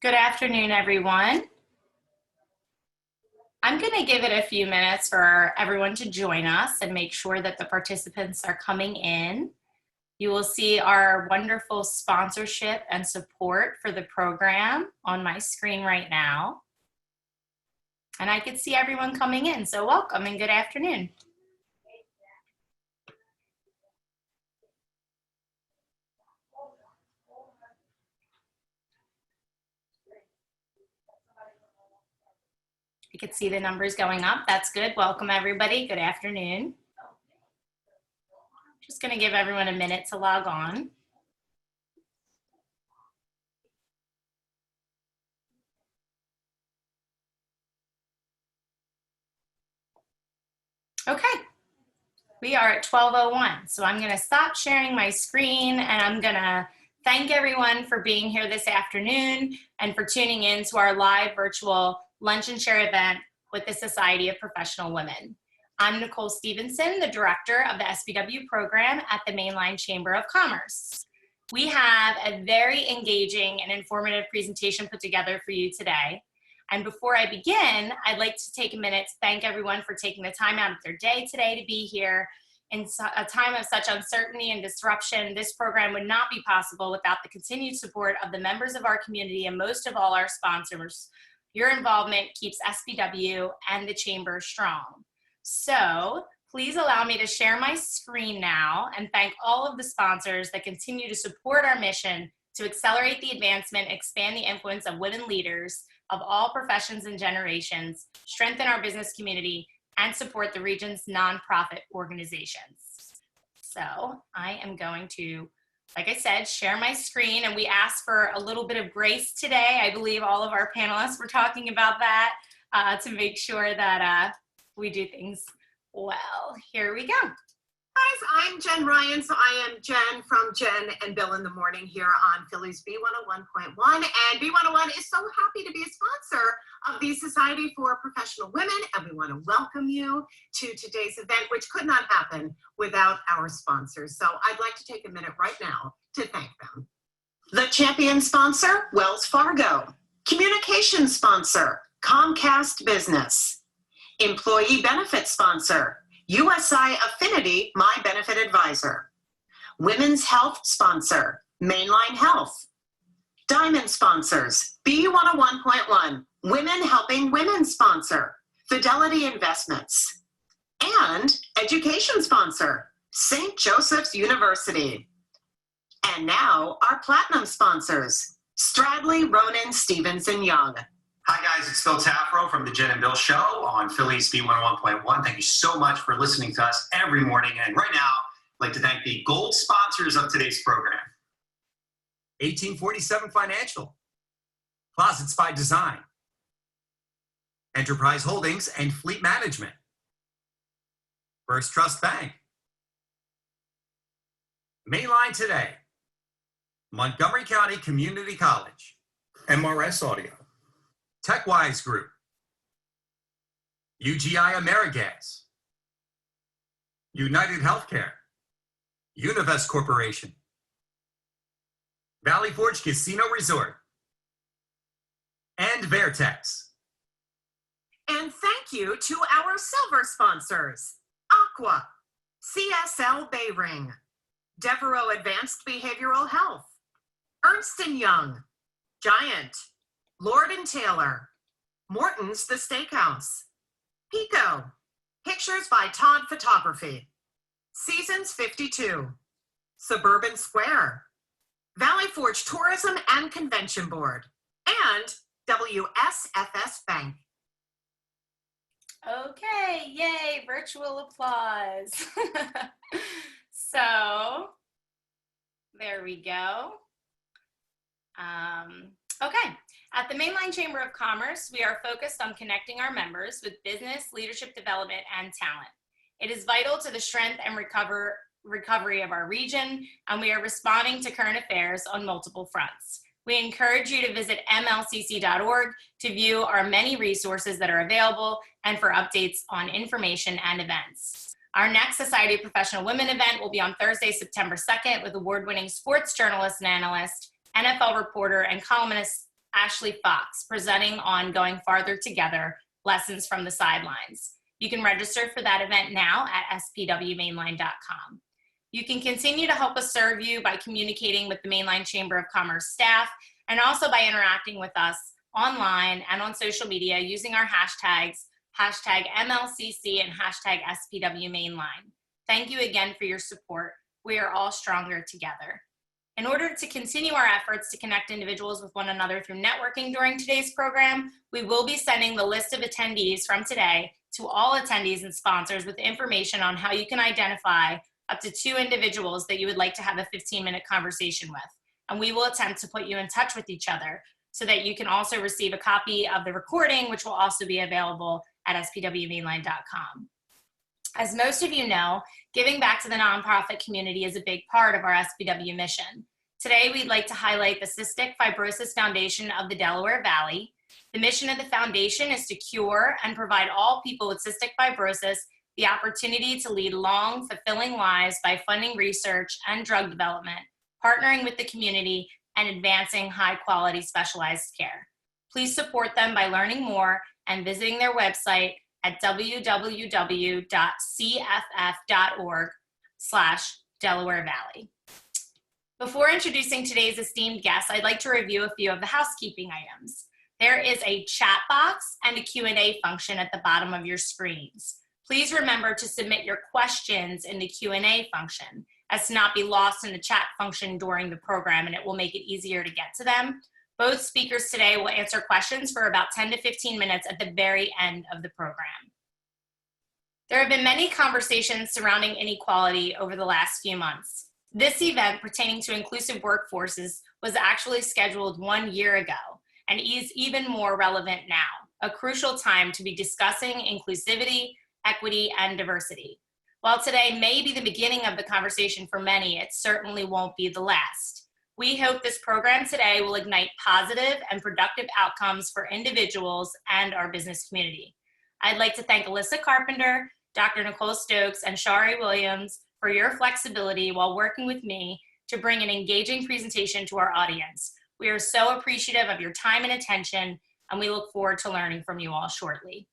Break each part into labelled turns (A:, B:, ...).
A: Good afternoon, everyone. I'm going to give it a few minutes for everyone to join us and make sure that the participants are coming in. You will see our wonderful sponsorship and support for the program on my screen right now. And I can see everyone coming in, so welcome and good afternoon. You can see the numbers going up. That's good. Welcome, everybody. Good afternoon. Just going to give everyone a minute to log on. Okay, we are at 12:01, so I'm going to stop sharing my screen and I'm going to thank everyone for being here this afternoon and for tuning in to our live virtual lunch and share event with the Society of Professional Women. I'm Nicole Stevenson, the director of the SBW program at the Mainline Chamber of Commerce. We have a very engaging and informative presentation put together for you today. And before I begin, I'd like to take a minute to thank everyone for taking the time out of their day today to be here. In a time of such uncertainty and disruption, this program would not be possible without the continued support of the members of our community and most of all our sponsors. Your involvement keeps SBW and the Chamber strong. So please allow me to share my screen now and thank all of the sponsors that continue to support our mission to accelerate the advancement, expand the influence of women leaders of all professions and generations, strengthen our business community, and support the region's nonprofit organizations. So I am going to, like I said, share my screen, and we asked for a little bit of grace today. I believe all of our panelists were talking about that to make sure that we do things well. Here we go.
B: Guys, I'm Jen Ryan, so I am Jen from Jen and Bill in the Morning here on Philly's B101.1, and B101 is so happy to be a sponsor of the Society for Professional Women, and we want to welcome you to today's event, which could not happen without our sponsors. So I'd like to take a minute right now to thank them. The champion sponsor, Wells Fargo. Communication sponsor, Comcast Business. Employee benefit sponsor, USI Affinity, My Benefit Advisor. Women's Health sponsor, Mainline Health. Diamond sponsors, B101.1, Women Helping Women sponsor, Fidelity Investments. And education sponsor, St. Joseph's University. And now our platinum sponsors, Stradley, Ronan, Stevenson, Young.
C: Hi guys, it's Phil Tafro from the Jen and Bill Show on Philly's B101.1. Thank you so much for listening to us every morning. And right now, I'd like to thank the gold sponsors of today's program.
D: 1847 Financial, Closets by Design, Enterprise Holdings and Fleet Management, First Trust Bank, Mainline Today, Montgomery County Community College,
E: MRS Audio,
D: TechWise Group, UGI AmeriGas, United Healthcare, Univest Corporation, Valley Forge Casino Resort, and Vertex.
B: And thank you to our silver sponsors, Aqua, CSL Bayring, Devereaux Advanced Behavioral Health, Ernst & Young, Giant, Lord & Taylor, Morton's The Steakhouse, Pico, Pictures by Todd Photography, Seasons 52, Suburban Square, Valley Forge Tourism and Convention Board, and WSFS Bank.
A: Okay, yay, virtual applause. So, there we go. Okay, at the Mainline Chamber of Commerce, we are focused on connecting our members with business, leadership development, and talent. It is vital to the strength and recovery of our region, and we are responding to current affairs on multiple fronts. We encourage you to visit mlcc.org to view our many resources that are available and for updates on information and events. Our next Society of Professional Women event will be on Thursday, September 2nd with award-winning sports journalist and analyst, NFL reporter, and columnist Ashley Fox, presenting on Going Farther Together, Lessons from the Sidelines. You can register for that event now at spwmainline.com. You can continue to help us serve you by communicating with the Mainline Chamber of Commerce staff and also by interacting with us online and on social media using our hashtags, hashtag MLCC and hashtag SPWMainline. Thank you again for your support. We are all stronger together. In order to continue our efforts to connect individuals with one another through networking during today's program, we will be sending the list of attendees from today to all attendees and sponsors with information on how you can identify up to 2 individuals that you would like to have a 15-minute conversation with. And we will attempt to put you in touch with each other so that you can also receive a copy of the recording, which will also be available at spwmainline.com. As most of you know, giving back to the nonprofit community is a big part of our SPW mission. Today, we'd like to highlight the Cystic Fibrosis Foundation of the Delaware Valley. The mission of the foundation is to cure and provide all people with cystic fibrosis the opportunity to lead long, fulfilling lives by funding research and drug development, partnering with the community, and advancing high-quality specialized care. Please support them by learning more and visiting their website at www.cff.org/Delaware Valley. Before introducing today's esteemed guests, I'd like to review a few of the housekeeping items. There is a chat box and a Q&A function at the bottom of your screens. Please remember to submit your questions in the Q&A function as to not be lost in the chat function during the program, and it will make it easier to get to them. Both speakers today will answer questions for about 10 to 15 minutes at the very end of the program. There have been many conversations surrounding inequality over the last few months. This event pertaining to inclusive workforces was actually scheduled 1 year ago and is even more relevant now, a crucial time to be discussing inclusivity, equity, and diversity. While today may be the beginning of the conversation for many, it certainly won't be the last. We hope this program today will ignite positive and productive outcomes for individuals and our business community. I'd like to thank Alyssa Carpenter, Dr. Nicole Stokes, and Shari Williams for your flexibility while working with me to bring an engaging presentation to our audience. We are so appreciative of your time and attention, and we look forward to learning from you all shortly.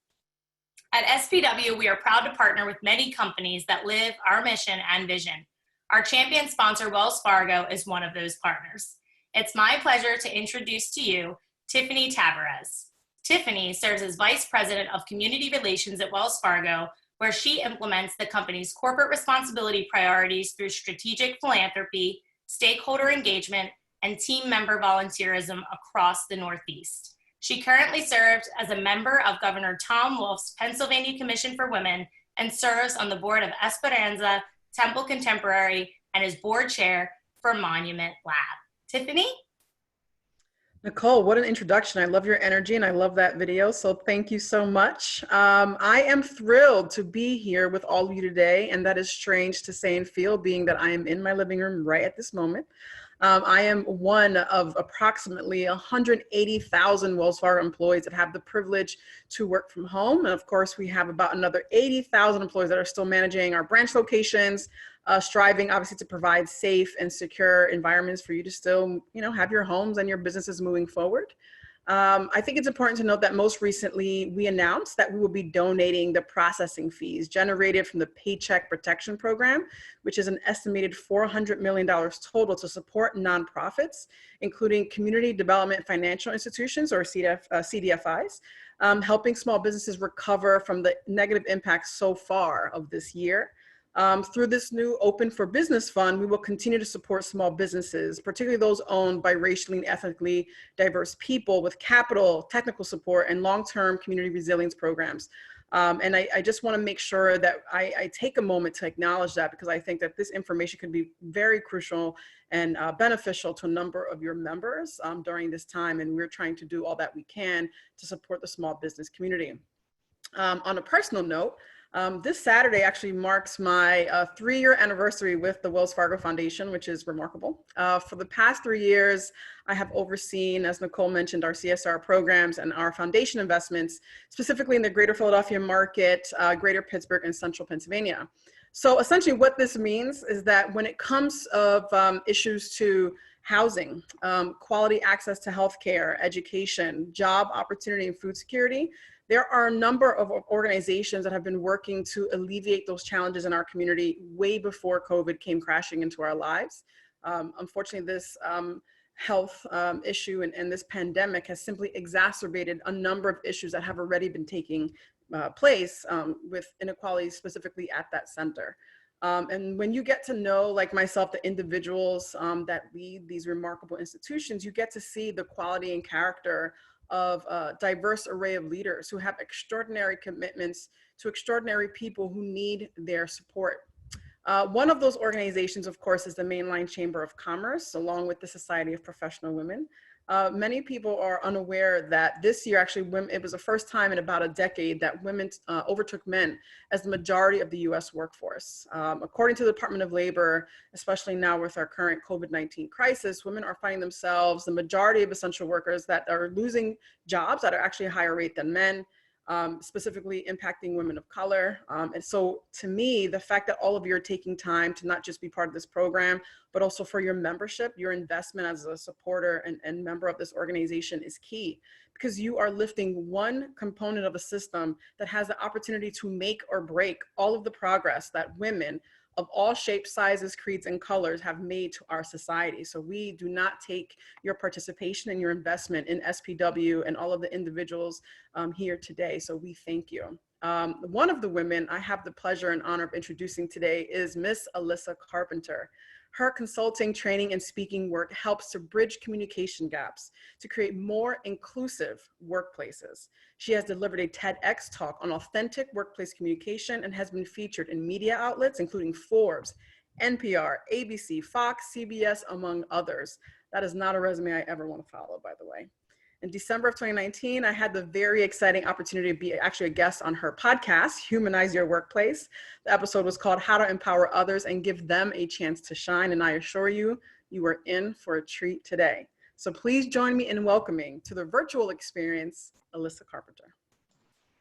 A: At SPW, we are proud to partner with many companies that live our mission and vision. Our champion sponsor, Wells Fargo, is one of those partners. It's my pleasure to introduce to you Tiffany Tavares. Tiffany serves as Vice President of Community Relations at Wells Fargo, where she implements the company's corporate responsibility priorities through strategic philanthropy, stakeholder engagement, and team member volunteerism across the Northeast. She currently serves as a member of Governor Tom Wolf's Pennsylvania Commission for Women and serves on the board of Esperanza Temple Contemporary and is board chair for Monument Lab. Tiffany?
E: Nicole, what an introduction. I love your energy and I love that video, so thank you so much. I am thrilled to be here with all of you today, and that is strange to say and feel, being that I am in my living room right at this moment. I am one of approximately 180,000 Wells Fargo employees that have the privilege to work from home. And of course, we have about another 80,000 employees that are still managing our branch locations, striving obviously to provide safe and secure environments for you to still, have your homes and your businesses moving forward. I think it's important to note that most recently we announced that we will be donating the processing fees generated from the Paycheck Protection Program, which is an estimated $400 million total to support nonprofits, including community development financial institutions, or CDFIs, helping small businesses recover from the negative impacts so far of this year. Through this new Open for Business Fund, we will continue to support small businesses, particularly those owned by racially and ethnically diverse people, with capital, technical support, and long-term community resilience programs. And I just want to make sure that I take a moment to acknowledge that, because I think that this information could be very crucial and beneficial to a number of your members during this time. And we're trying to do all that we can to support the small business community. On a personal note, this Saturday actually marks my 3-year anniversary with the Wells Fargo Foundation, which is remarkable. For the past 3 years, I have overseen, as Nicole mentioned, our CSR programs and our foundation investments, specifically in the greater Philadelphia market, greater Pittsburgh, and central Pennsylvania. So essentially what this means is that when it comes of issues to housing, quality access to healthcare, education, job opportunity, and food security. There are a number of organizations that have been working to alleviate those challenges in our community way before COVID came crashing into our lives. Unfortunately, this health issue and this pandemic has simply exacerbated a number of issues that have already been taking place with inequality specifically at that center. And when you get to know, like myself, the individuals that lead these remarkable institutions, you get to see the quality and character of a diverse array of leaders who have extraordinary commitments to extraordinary people who need their support. One of those organizations, of course, is the Mainline Chamber of Commerce, along with the Society of Professional Women. Many people are unaware that this year, actually, it was the first time in about a decade that women overtook men as the majority of the US workforce. According to the Department of Labor, especially now with our current COVID-19 crisis, women are finding themselves the majority of essential workers that are losing jobs at an actually higher rate than men. Specifically impacting women of color. And so to me, the fact that all of you are taking time to not just be part of this program, but also for your membership, your investment as a supporter and member of this organization is key, because you are lifting one component of a system that has the opportunity to make or break all of the progress that women of all shapes, sizes, creeds, and colors have made to our society. So we do not take your participation and your investment in SPW and all of the individuals here today. So we thank you. One of the women I have the pleasure and honor of introducing today is Miss Alyssa Carpenter. Her consulting, training, and speaking work helps to bridge communication gaps to create more inclusive workplaces. She has delivered a TEDx talk on authentic workplace communication and has been featured in media outlets, including Forbes, NPR, ABC, Fox, CBS, among others. That is not a resume I ever want to follow, by the way. In December of 2019, I had the very exciting opportunity to be actually a guest on her podcast, Humanize Your Workplace. The episode was called How to Empower Others and Give Them a Chance to Shine. And I assure you, you are in for a treat today. So please join me in welcoming to the virtual experience, Alyssa Carpenter.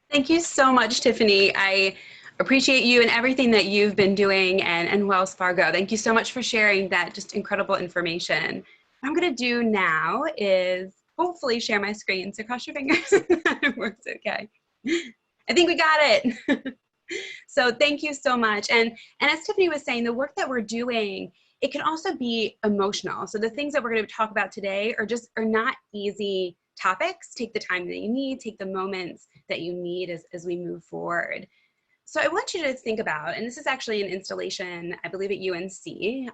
F: Thank you so much, Tiffany. I appreciate you and everything that you've been doing and Wells Fargo. Thank you so much for sharing that just incredible information. What I'm going to do now is hopefully share my screen. So cross your fingers that it works okay. I think we got it. So thank you so much. And as Tiffany was saying, the work that we're doing, it can also be emotional. So the things that we're going to talk about today are not easy topics. Take the time that you need, take the moments that you need as we move forward. So I want you to think about, and this is actually an installation, I believe at UNC,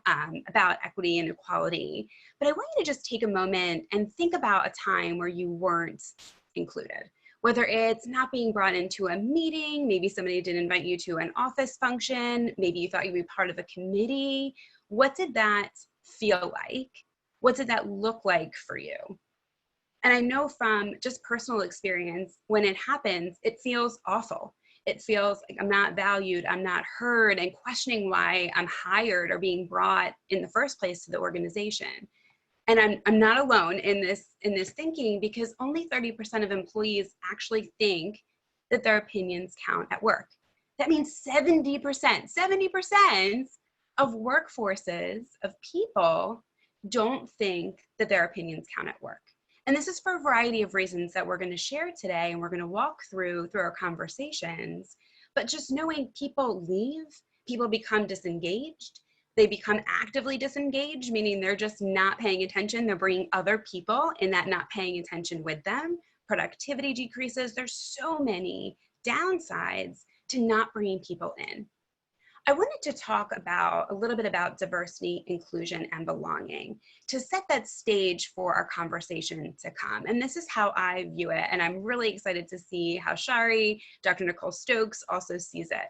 F: about equity and equality, but I want you to just take a moment and think about a time where you weren't included. Whether it's not being brought into a meeting, maybe somebody didn't invite you to an office function, maybe you thought you'd be part of a committee. What did that feel like? What did that look like for you? And I know from just personal experience, when it happens, it feels awful. It feels like I'm not valued, I'm not heard, and questioning why I'm hired or being brought in the first place to the organization. And I'm not alone in this thinking, because only 30% of employees actually think that their opinions count at work. That means 70% of workforces, of people, don't think that their opinions count at work. And this is for a variety of reasons that we're going to share today, and we're going to walk through our conversations. But just knowing people leave, people become disengaged, they become actively disengaged, meaning they're just not paying attention. They're bringing other people in that not paying attention with them. Productivity decreases. There's so many downsides to not bringing people in. I wanted to talk a little bit about diversity, inclusion, and belonging to set that stage for our conversation to come. And this is how I view it. And I'm really excited to see how Shari, Dr. Nicole Stokes also sees it.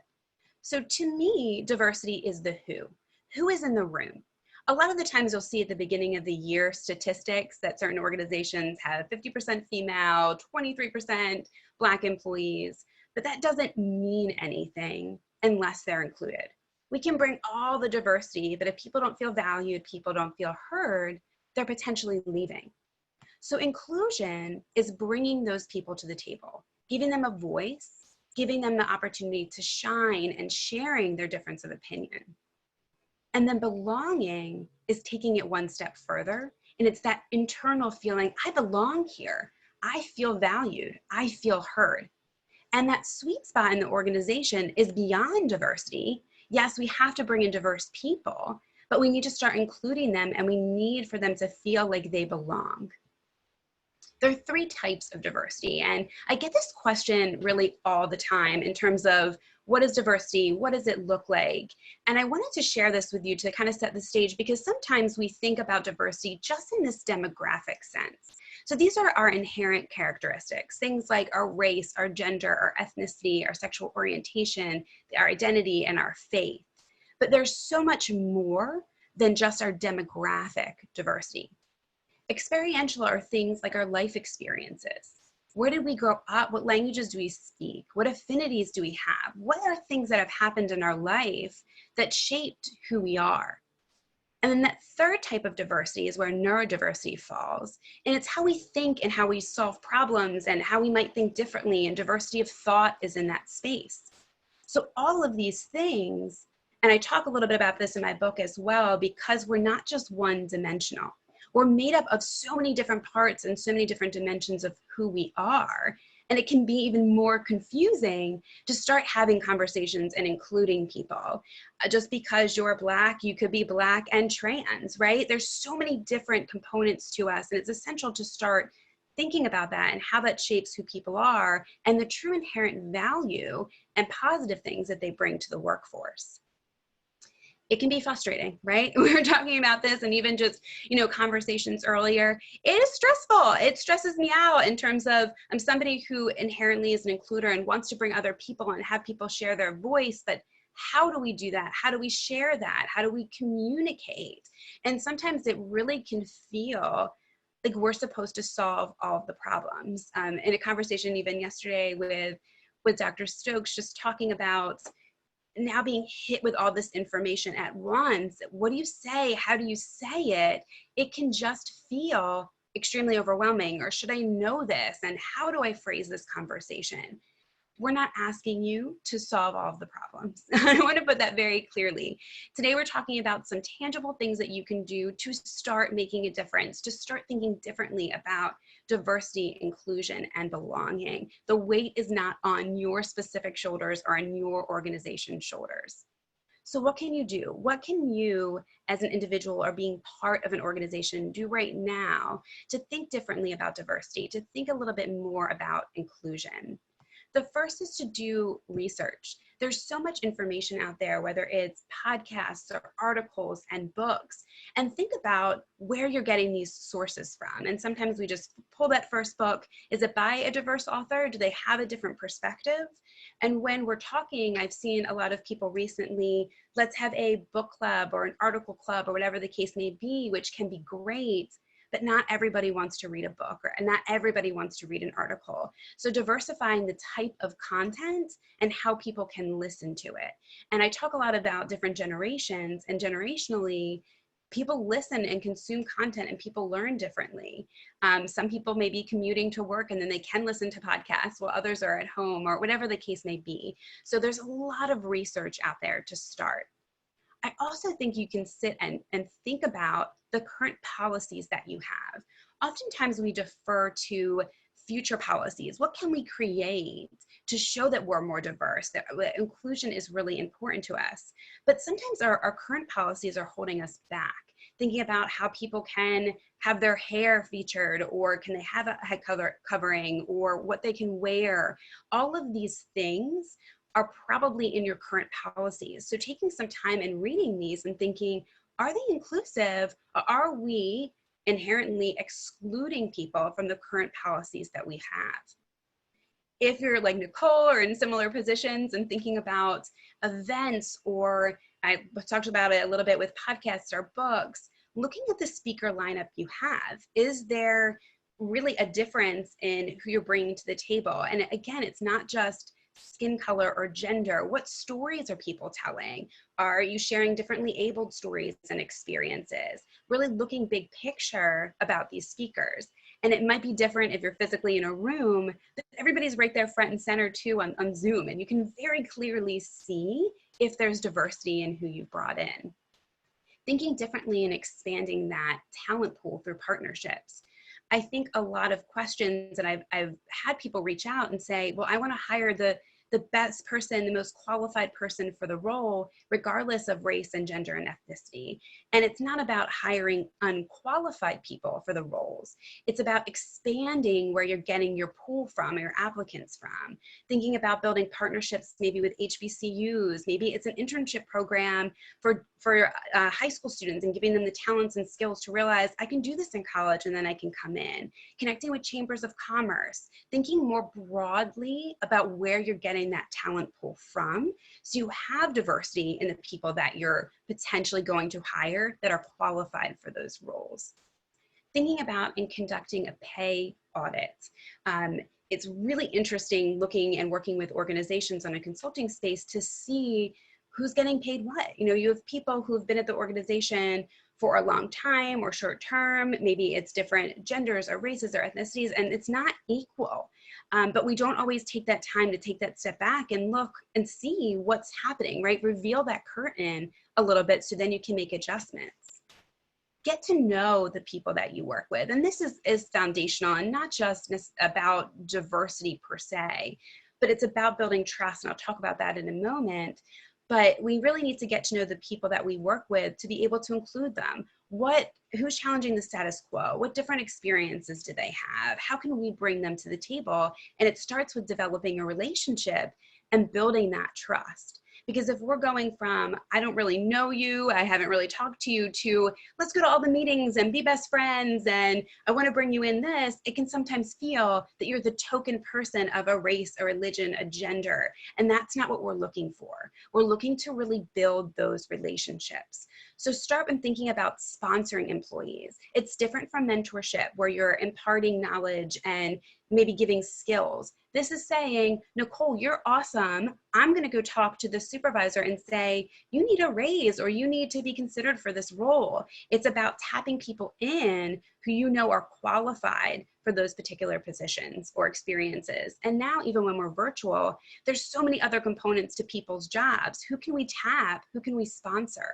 F: So to me, diversity is the who. Who is in the room? A lot of the times you'll see at the beginning of the year statistics that certain organizations have 50% female, 23% Black employees, but that doesn't mean anything unless they're included. We can bring all the diversity, but if people don't feel valued, people don't feel heard, they're potentially leaving. So inclusion is bringing those people to the table, giving them a voice, giving them the opportunity to shine and sharing their difference of opinion. And then belonging is taking it one step further. And it's that internal feeling, I belong here. I feel valued. I feel heard. And that sweet spot in the organization is beyond diversity. Yes, we have to bring in diverse people, but we need to start including them, and we need for them to feel like they belong. There are 3 types of diversity, and I get this question really all the time in terms of what is diversity? What does it look like? And I wanted to share this with you to kind of set the stage, because sometimes we think about diversity just in this demographic sense. So these are our inherent characteristics, things like our race, our gender, our ethnicity, our sexual orientation, our identity, and our faith. But there's so much more than just our demographic diversity. Experiential are things like our life experiences. Where did we grow up? What languages do we speak? What affinities do we have? What are things that have happened in our life that shaped who we are? And then that 3rd type of diversity is where neurodiversity falls. And it's how we think and how we solve problems and how we might think differently. And diversity of thought is in that space. So all of these things, and I talk a little bit about this in my book as well, because we're not just one-dimensional. We're made up of so many different parts and so many different dimensions of who we are. And it can be even more confusing to start having conversations and including people. Just because you're Black, you could be Black and trans, right? There's so many different components to us, and it's essential to start thinking about that and how that shapes who people are and the true inherent value and positive things that they bring to the workforce. It can be frustrating, right? We were talking about this, and even just, conversations earlier. It is stressful. It stresses me out in terms of I'm somebody who inherently is an includer and wants to bring other people and have people share their voice, but how do we do that? How do we share that? How do we communicate? And sometimes it really can feel like we're supposed to solve all of the problems. In a conversation even yesterday with Dr. Stokes, just talking about now being hit with all this information at once. What do you say? How do you say it? It can just feel extremely overwhelming. Or should I know this? And how do I phrase this conversation? We're not asking you to solve all of the problems. I want to put that very clearly. Today, we're talking about some tangible things that you can do to start making a difference, to start thinking differently about diversity, inclusion, and belonging. The weight is not on your specific shoulders or on your organization's shoulders. So what can you do? What can you as an individual or being part of an organization do right now to think differently about diversity, to think a little bit more about inclusion? The first is to do research. There's so much information out there, whether it's podcasts or articles and books, and think about where you're getting these sources from. And sometimes we just pull that first book. Is it by a diverse author? Do they have a different perspective? And when we're talking, I've seen a lot of people recently, let's have a book club or an article club or whatever the case may be, which can be great. But not everybody wants to read a book, and not everybody wants to read an article. So diversifying the type of content and how people can listen to it. And I talk a lot about different generations, and generationally, people listen and consume content and people learn differently. Some people may be commuting to work and then they can listen to podcasts while others are at home, or whatever the case may be. So there's a lot of research out there to start. I also think you can sit and think about the current policies that you have. Oftentimes we defer to future policies. What can we create to show that we're more diverse, that inclusion is really important to us? But sometimes our current policies are holding us back. Thinking about how people can have their hair featured, or can they have a head covering, or what they can wear. All of these things are probably in your current policies. So taking some time and reading these and thinking, are they inclusive, or are we inherently excluding people from the current policies that we have? If you're like Nicole or in similar positions and thinking about events, or I talked about it a little bit with podcasts or books, looking at the speaker lineup you have, is there really a difference in who you're bringing to the table? And again, it's not just skin color or gender. What stories are people telling? Are you sharing differently abled stories and experiences? Really looking big picture about these speakers. And it might be different if you're physically in a room, but everybody's right there front and center too on Zoom. And you can very clearly see if there's diversity in who you've brought in. thinking differently and expanding that talent pool through partnerships. I think a lot of questions, and I've had people reach out and say, well, I want to hire the best person, the most qualified person for the role, regardless of race and gender and ethnicity. And it's not about hiring unqualified people for the roles. It's about expanding where you're getting your pool from, or your applicants from. Thinking about building partnerships maybe with HBCUs, maybe it's an internship program for high school students and giving them the talents and skills to realize I can do this in college and then I can come in. Connecting with chambers of commerce, thinking more broadly about where you're getting that talent pool from, so you have diversity in the people that you're potentially going to hire that are qualified for those roles. Thinking about and conducting a pay audit. It's really interesting looking and working with organizations on a consulting space to see who's getting paid what. You know, you have people who've been at the organization for a long time or short term, maybe it's different genders or races or ethnicities, and it's not equal. But we don't always take that time to take that step back and look and see what's happening, right? Reveal that curtain a little bit so then you can make adjustments. Get to know the people that you work with. And this is foundational, and not just about diversity per se, but it's about building trust. And I'll talk about that in a moment. But we really need to get to know the people that we work with to be able to include them. Who's challenging the status quo? What different experiences do they have? How can we bring them to the table? And it starts with developing a relationship and building that trust. Because if we're going from, I don't really know you, I haven't really talked to you, to let's go to all the meetings and be best friends and I want to bring you in this, it can sometimes feel that you're the token person of a race, a religion, a gender. And that's not what we're looking for. We're looking to really build those relationships. So start when thinking about sponsoring employees. It's different from mentorship, where you're imparting knowledge and maybe giving skills. This is saying, Nicole, you're awesome. I'm going to go talk to the supervisor and say, you need a raise or you need to be considered for this role. It's about tapping people in who you know are qualified for those particular positions or experiences. And now, even when we're virtual, there's so many other components to people's jobs. Who can we tap? Who can we sponsor?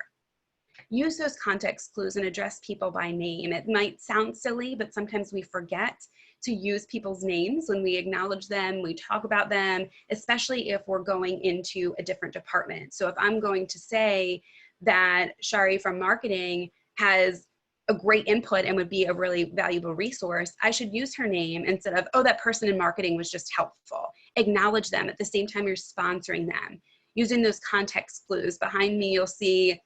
F: Use those context clues and address people by name. It might sound silly, but sometimes we forget to use people's names when we acknowledge them, we talk about them, especially if we're going into a different department. So if I'm going to say that Shari from marketing has a great input and would be a really valuable resource, I should use her name instead of, oh, that person in marketing was just helpful. Acknowledge them at the same time you're sponsoring them. Using those context clues. Behind me, you'll see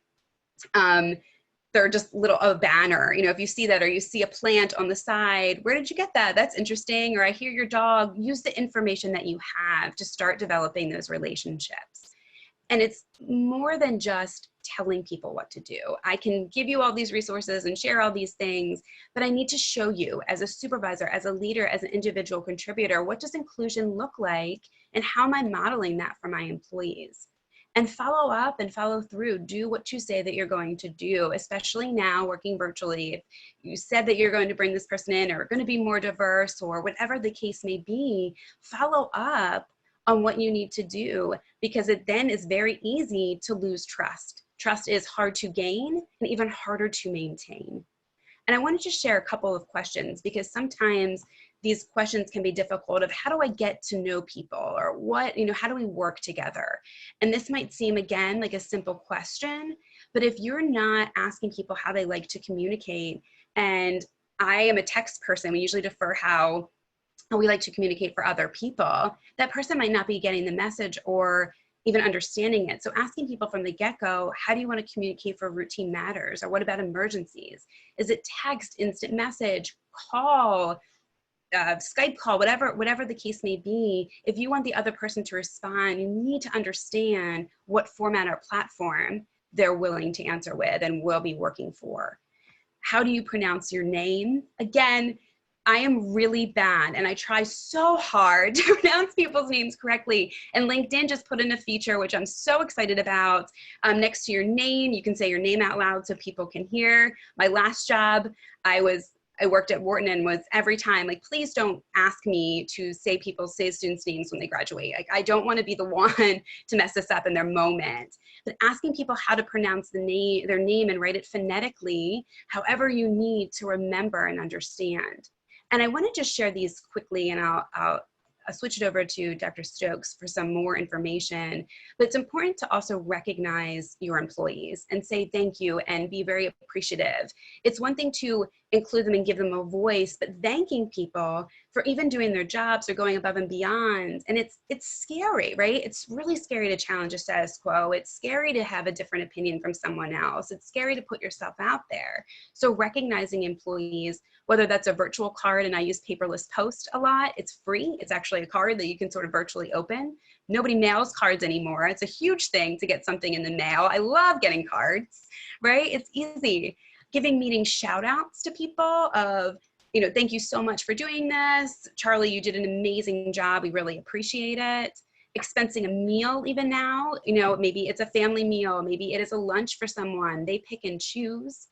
F: they're just a banner, you know, if you see that, or you see a plant on the side, where did you get that? That's interesting. Or I hear your dog. Use the information that you have to start developing those relationships. And it's more than just telling people what to do. I can give you all these resources and share all these things, but I need to show you as a supervisor, as a leader, as an individual contributor, what does inclusion look like and how am I modeling that for my employees? And follow up and follow through. Do what you say that you're going to do, especially now working virtually. If you said that you're going to bring this person in or going to be more diverse or whatever the case may be, follow up on what you need to do, because it then is very easy to lose trust. Trust is hard to gain and even harder to maintain. And I wanted to share a couple of questions, because sometimes these questions can be difficult of how do I get to know people, or what, you know, how do we work together? And this might seem, again, like a simple question, but if you're not asking people how they like to communicate, and I am a text person, we usually defer how we like to communicate for other people, that person might not be getting the message or even understanding it. So asking people from the get-go, how do you want to communicate for routine matters? Or what about emergencies? Is it text, instant message, call, Skype call, whatever the case may be? If you want the other person to respond, you need to understand what format or platform they're willing to answer with and will be working for. How do you pronounce your name? Again, I am really bad and I try so hard to pronounce people's names correctly. And LinkedIn just put in a feature, which I'm so excited about. Next to your name, you can say your name out loud so people can hear. My last job, I I worked at Wharton and was every time like, please don't ask me to say students' names when they graduate. Like, I don't want to be the one to mess this up in their moment. But asking people how to pronounce their name and write it phonetically, however you need to remember and understand. And I want to just share these quickly, and I'll switch it over to Dr. Stokes for some more information. But it's important to also recognize your employees and say thank you and be very appreciative. It's one thing to include them and give them a voice, but thanking people for even doing their jobs or going above and beyond. And it's scary, right? It's really scary to challenge a status quo. It's scary to have a different opinion from someone else. It's scary to put yourself out there. So recognizing employees, whether that's a virtual card, and I use Paperless Post a lot, it's free. It's actually a card that you can sort of virtually open. Nobody mails cards anymore. It's a huge thing to get something in the mail. I love getting cards, right? It's easy. Giving meeting shout outs to people of, you know, thank you so much for doing this. Charlie, you did an amazing job. We really appreciate it. Expensing a meal even now, you know, maybe it's a family meal. Maybe it is a lunch for someone. They pick and choose.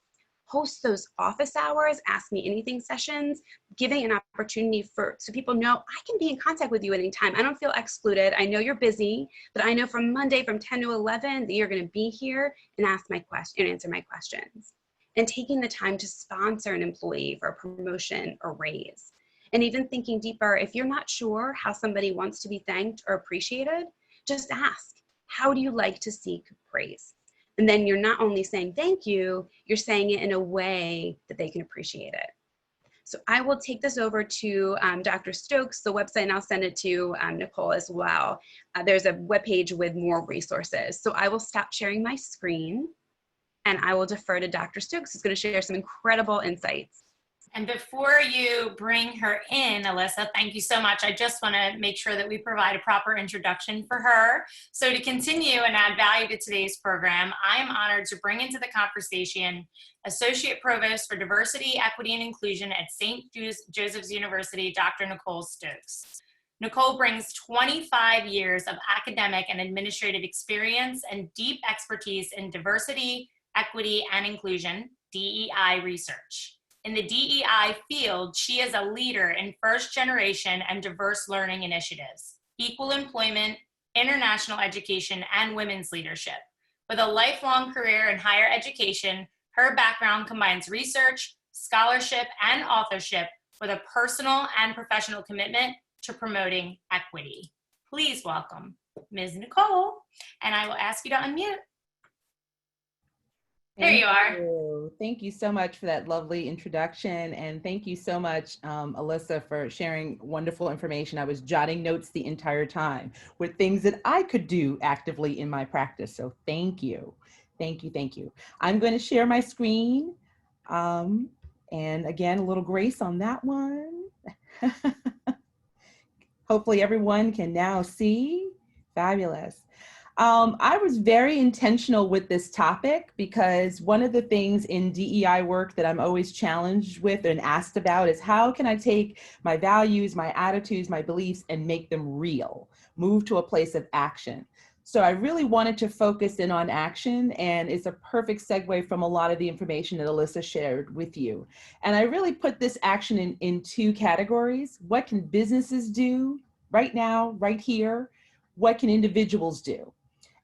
F: Host those office hours, ask me anything sessions, giving an opportunity so people know I can be in contact with you at any time. I don't feel excluded. I know you're busy, but I know from Monday from 10 to 11 that you're going to be here and answer my questions. And taking the time to sponsor an employee for a promotion or raise. And even thinking deeper, if you're not sure how somebody wants to be thanked or appreciated, just ask, how do you like to seek praise? And then you're not only saying thank you, you're saying it in a way that they can appreciate it. So I will take this over to Dr. Stokes, the website, and I'll send it to Nicole as well. There's a webpage with more resources. So I will stop sharing my screen and I will defer to Dr. Stokes, who's going to share some incredible insights.
A: And before you bring her in, Alyssa, thank you so much. I just want to make sure that we provide a proper introduction for her. So to continue and add value to today's program, I am honored to bring into the conversation Associate Provost for Diversity, Equity, and Inclusion at St. Joseph's University, Dr. Nicole Stokes. Nicole brings 25 years of academic and administrative experience and deep expertise in diversity, equity, and inclusion, DEI research. In the DEI field, she is a leader in first-generation and diverse learning initiatives, equal employment, international education, and women's leadership. With a lifelong career in higher education, her background combines research, scholarship, and authorship with a personal and professional commitment to promoting equity. Please welcome Ms. Nicole, and I will ask you to unmute. There you are.
G: Thank you so much for that lovely introduction. And thank you so much, Alyssa, for sharing wonderful information. I was jotting notes the entire time with things that I could do actively in my practice. So thank you. Thank you. Thank you. I'm going to share my screen. And again, a little grace on that one. Hopefully everyone can now see. Fabulous. I was very intentional with this topic because one of the things in DEI work that I'm always challenged with and asked about is how can I take my values, my attitudes, my beliefs, and make them real, move to a place of action. So I really wanted to focus in on action, and it's a perfect segue from a lot of the information that Alyssa shared with you. And I really put this action in two categories. What can businesses do right now, right here? What can individuals do?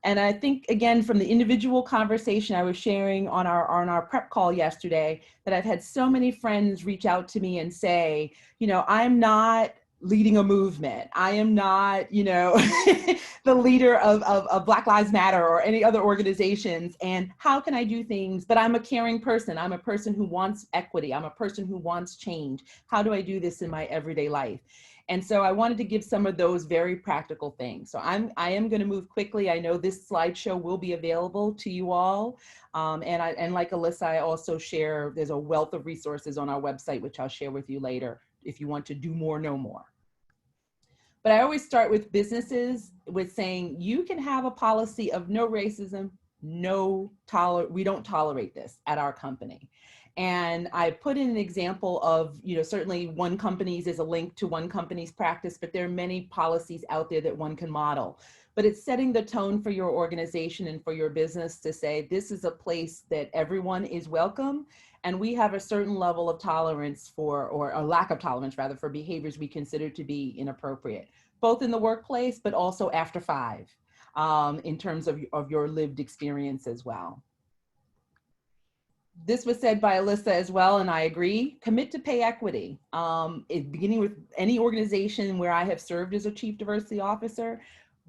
G: And I think, again, from the individual conversation I was sharing on our prep call yesterday, that I've had so many friends reach out to me and say, you know, I'm not leading a movement. I am not, you know, the leader of Black Lives Matter or any other organizations. And how can I do things? But I'm a caring person. I'm a person who wants equity. I'm a person who wants change. How do I do this in my everyday life? And so I wanted to give some of those very practical things. So I am going to move quickly. I know this slideshow will be available to you all. And like Alyssa, I also share, there's a wealth of resources on our website, which I'll share with you later if you want to do more, know more. But I always start with businesses with saying you can have a policy of no racism, we don't tolerate this at our company. And I put in an example of, you know, certainly one company's is a link to one company's practice, but there are many policies out there that one can model. but it's setting the tone for your organization and for your business to say, this is a place that everyone is welcome, and we have a certain level of tolerance for, or a lack of tolerance rather, for behaviors we consider to be inappropriate, both in the workplace, but also after 5, in terms of your lived experience as well. This was said by Alyssa as well, and I agree. Commit to pay equity. Beginning with any organization where I have served as a chief diversity officer,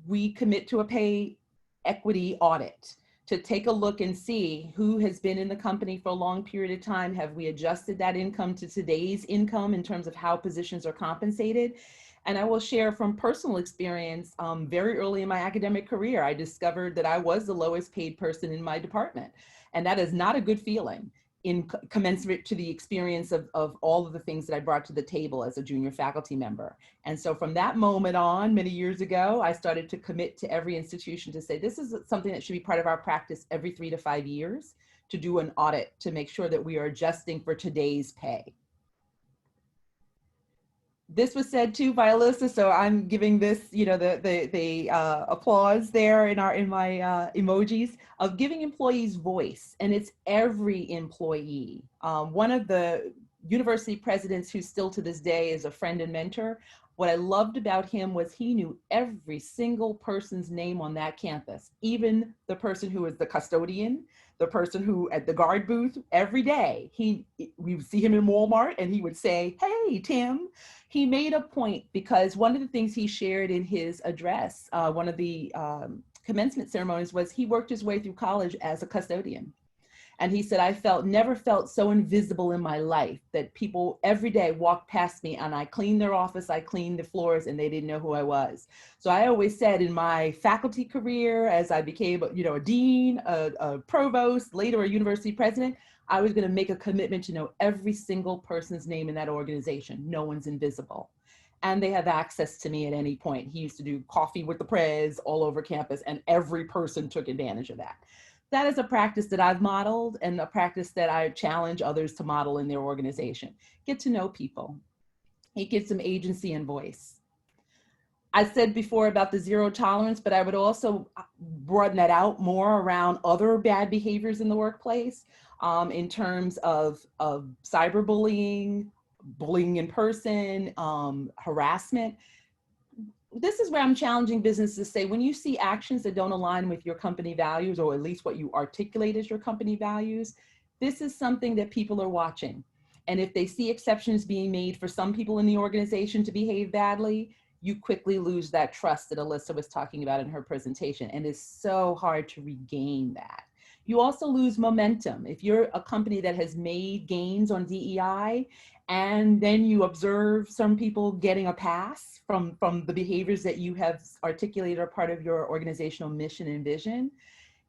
G: we commit to a pay equity audit to take a look and see who has been in the company for a long period of time. Have we adjusted that income to today's income in terms of how positions are compensated? And I will share from personal experience, very early in my academic career, I discovered that I was the lowest paid person in my department. And that is not a good feeling in commensurate to the experience of all of the things that I brought to the table as a junior faculty member. And so from that moment on, many years ago, I started to commit to every institution to say, this is something that should be part of our practice every 3 to 5 years, to do an audit to make sure that we are adjusting for today's pay. This was said too by Alyssa, so I'm giving this, you know, the applause there in my emojis of giving employees voice, and it's every employee. One of the university presidents who still to this day is a friend and mentor, what I loved about him was he knew every single person's name on that campus, even the person who was the custodian, the person who at the guard booth. Every day we would see him in Walmart and he would say, "Hey, Tim." He made a point, because one of the things he shared in his address, one of the commencement ceremonies, was he worked his way through college as a custodian. And he said, I never felt so invisible in my life, that people every day walked past me and I cleaned their office, I cleaned the floors, and they didn't know who I was. So I always said in my faculty career, as I became, you know, a dean, a provost, later a university president, I was going to make a commitment to know every single person's name in that organization. No one's invisible. And they have access to me at any point. He used to do coffee with the prez all over campus, and every person took advantage of that. That is a practice that I've modeled, and a practice that I challenge others to model in their organization. Get to know people. It gives them agency and voice. I said before about the zero tolerance, but I would also broaden that out more around other bad behaviors in the workplace, in terms of cyberbullying, bullying in person, harassment. This is where I'm challenging businesses to say, when you see actions that don't align with your company values, or at least what you articulate as your company values, this is something that people are watching. And if they see exceptions being made for some people in the organization to behave badly, you quickly lose that trust that Alyssa was talking about in her presentation. And it's so hard to regain that. You also lose momentum. If you're a company that has made gains on DEI, and then you observe some people getting a pass from the behaviors that you have articulated are part of your organizational mission and vision,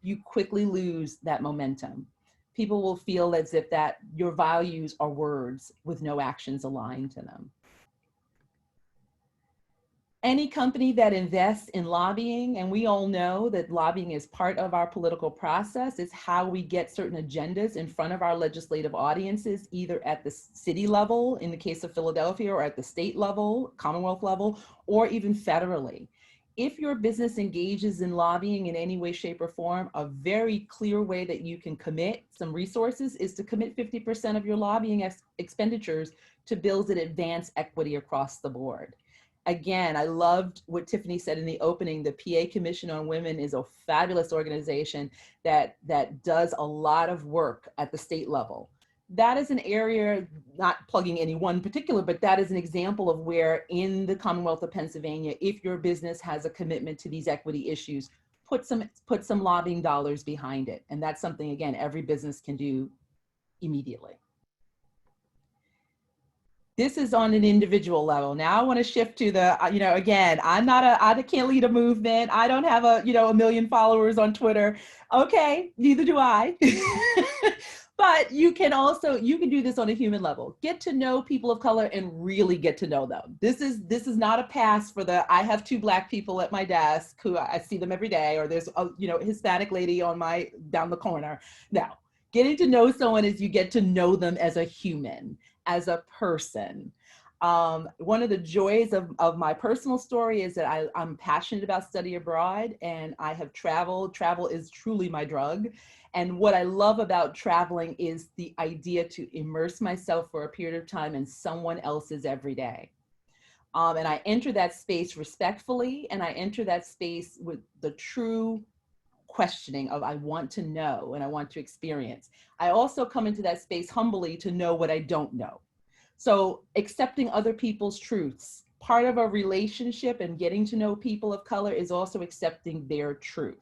G: you quickly lose that momentum. People will feel as if that your values are words with no actions aligned to them. Any company that invests in lobbying, and we all know that lobbying is part of our political process, it's how we get certain agendas in front of our legislative audiences, either at the city level, in the case of Philadelphia, or at the state level, Commonwealth level, or even federally. If your business engages in lobbying in any way, shape, or form, a very clear way that you can commit some resources is to commit 50% of your lobbying expenditures to bills that advance equity across the board. Again, I loved what Tiffany said in the opening. The PA Commission on Women is a fabulous organization that does a lot of work at the state level. That is an area, not plugging any one particular, but that is an example of where in the Commonwealth of Pennsylvania, if your business has a commitment to these equity issues, put some lobbying dollars behind it. And that's something, again, every business can do immediately. This is on an individual level. Now I want to shift to the, again, I can't lead a movement. I don't have a million followers on Twitter. Okay, neither do I. But you can do this on a human level. Get to know people of color and really get to know them. This is not a pass for I have 2 Black people at my desk who I see them every day, or there's a Hispanic lady down the corner. No, getting to know someone is you get to know them as a human, as a person. One of the joys of my personal story is that I'm passionate about study abroad, and I have traveled. Travel is truly my drug. And what I love about traveling is the idea to immerse myself for a period of time in someone else's everyday. And I enter that space respectfully, and I enter that space with the true questioning of I want to know and I want to experience. I also come into that space humbly to know what I don't know. So accepting other people's truths. Part of a relationship and getting to know people of color is also accepting their truth.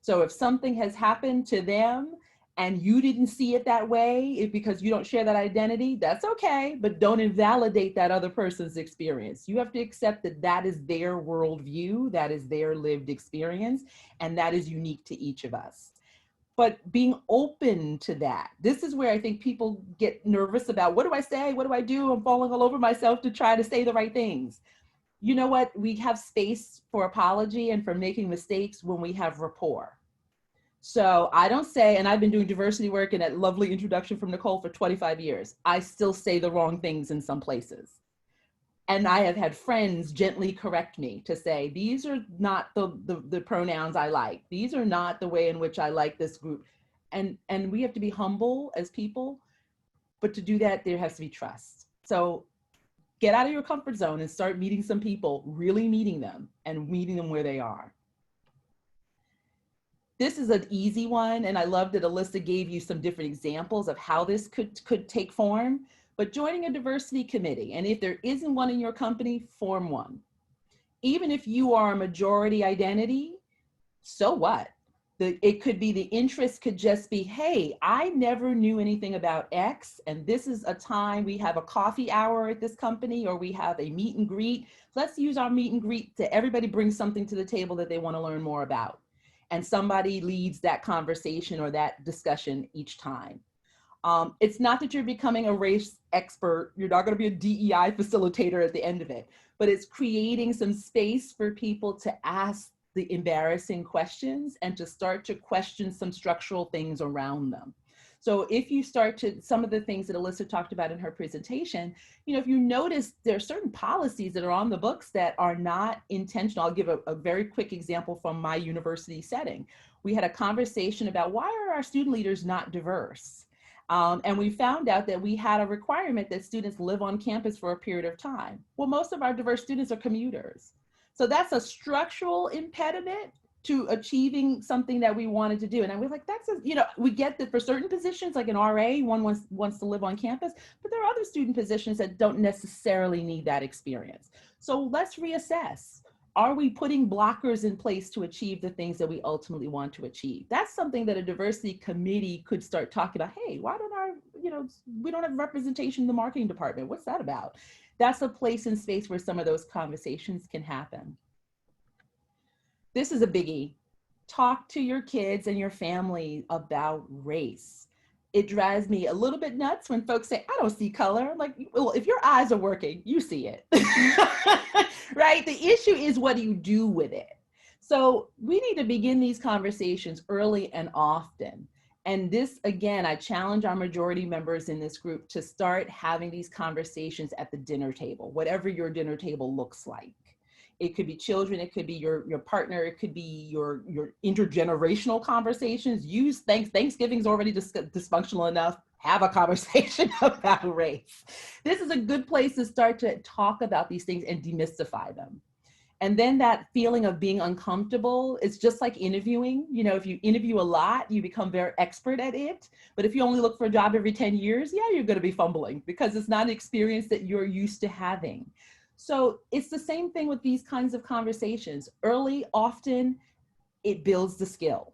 G: So if something has happened to them and you didn't see it that way because you don't share that identity, that's okay, but don't invalidate that other person's experience. You have to accept that that is their worldview, that is their lived experience, and that is unique to each of us. But being open to that, this is where I think people get nervous about, what do I say? What do I do? I'm falling all over myself to try to say the right things. You know what? We have space for apology and for making mistakes when we have rapport. So I don't say, and I've been doing diversity work and that lovely introduction from Nicole for 25 years, I still say the wrong things in some places. And I have had friends gently correct me to say, these are not the pronouns I like. These are not the way in which I like this group. And we have to be humble as people, but to do that, there has to be trust. So get out of your comfort zone and start meeting some people, really meeting them and meeting them where they are. This is an easy one, and I love that Alyssa gave you some different examples of how this could take form, but joining a diversity committee, and if there isn't one in your company, form one. Even if you are a majority identity, so what? It could be the interest could just be, hey, I never knew anything about X, and this is a time we have a coffee hour at this company, or we have a meet and greet. Let's use our meet and greet to everybody bring something to the table that they want to learn more about. And somebody leads that conversation or that discussion each time. It's not that you're becoming a race expert. You're not going to be a DEI facilitator at the end of it, but it's creating some space for people to ask the embarrassing questions and to start to question some structural things around them. So if you start to, some of the things that Alyssa talked about in her presentation, you know, if you notice there are certain policies that are on the books that are not intentional. I'll give a very quick example from my university setting. We had a conversation about why are our student leaders not diverse? And we found out that we had a requirement that students live on campus for a period of time. Well, most of our diverse students are commuters. So that's a structural impediment to achieving something that we wanted to do. And I was like, that's, you know, we get that for certain positions, like an RA, one wants to live on campus, but there are other student positions that don't necessarily need that experience. So let's reassess. Are we putting blockers in place to achieve the things that we ultimately want to achieve? That's something that a diversity committee could start talking about. Hey, why don't our, you know, we don't have representation in the marketing department. What's that about? That's a place and space where some of those conversations can happen. This is a biggie. Talk to your kids and your family about race. It drives me a little bit nuts when folks say, I don't see color. I'm like, well, if your eyes are working, you see it, right? The issue is what do you do with it? So we need to begin these conversations early and often. And this, again, I challenge our majority members in this group to start having these conversations at the dinner table, whatever your dinner table looks like. It could be children, it could be your partner, it could be your intergenerational conversations. Use Thanksgiving's already dysfunctional enough. Have a conversation about race. This is a good place to start to talk about these things and demystify them. And then that feeling of being uncomfortable, it's just like interviewing. You know, if you interview a lot, you become very expert at it. But if you only look for a job every 10 years, yeah, you're going to be fumbling because it's not an experience that you're used to having. So it's the same thing with these kinds of conversations. Early, often, it builds the skill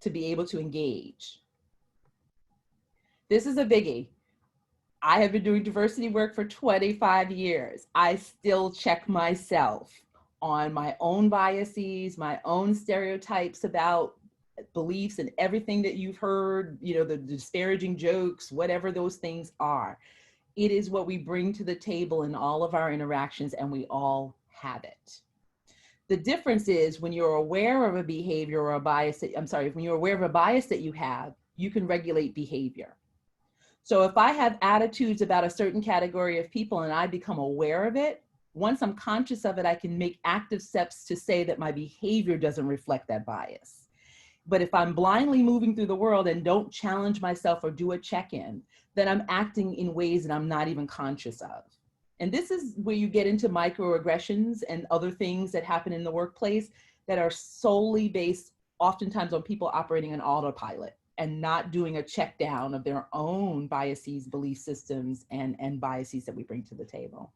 G: to be able to engage. This is a biggie. I have been doing diversity work for 25 years. I still check myself on my own biases, my own stereotypes about beliefs and everything that you've heard, you know, the disparaging jokes, whatever those things are. It is what we bring to the table in all of our interactions, and we all have it. The difference is when you're aware of a behavior or a bias, when you're aware of a bias that you have, you can regulate behavior. So if I have attitudes about a certain category of people and I become aware of it, once I'm conscious of it, I can make active steps to say that my behavior doesn't reflect that bias. But if I'm blindly moving through the world and don't challenge myself or do a check-in, then I'm acting in ways that I'm not even conscious of. And this is where you get into microaggressions and other things that happen in the workplace that are solely based oftentimes on people operating on autopilot and not doing a check down of their own biases, belief systems, and biases that we bring to the table.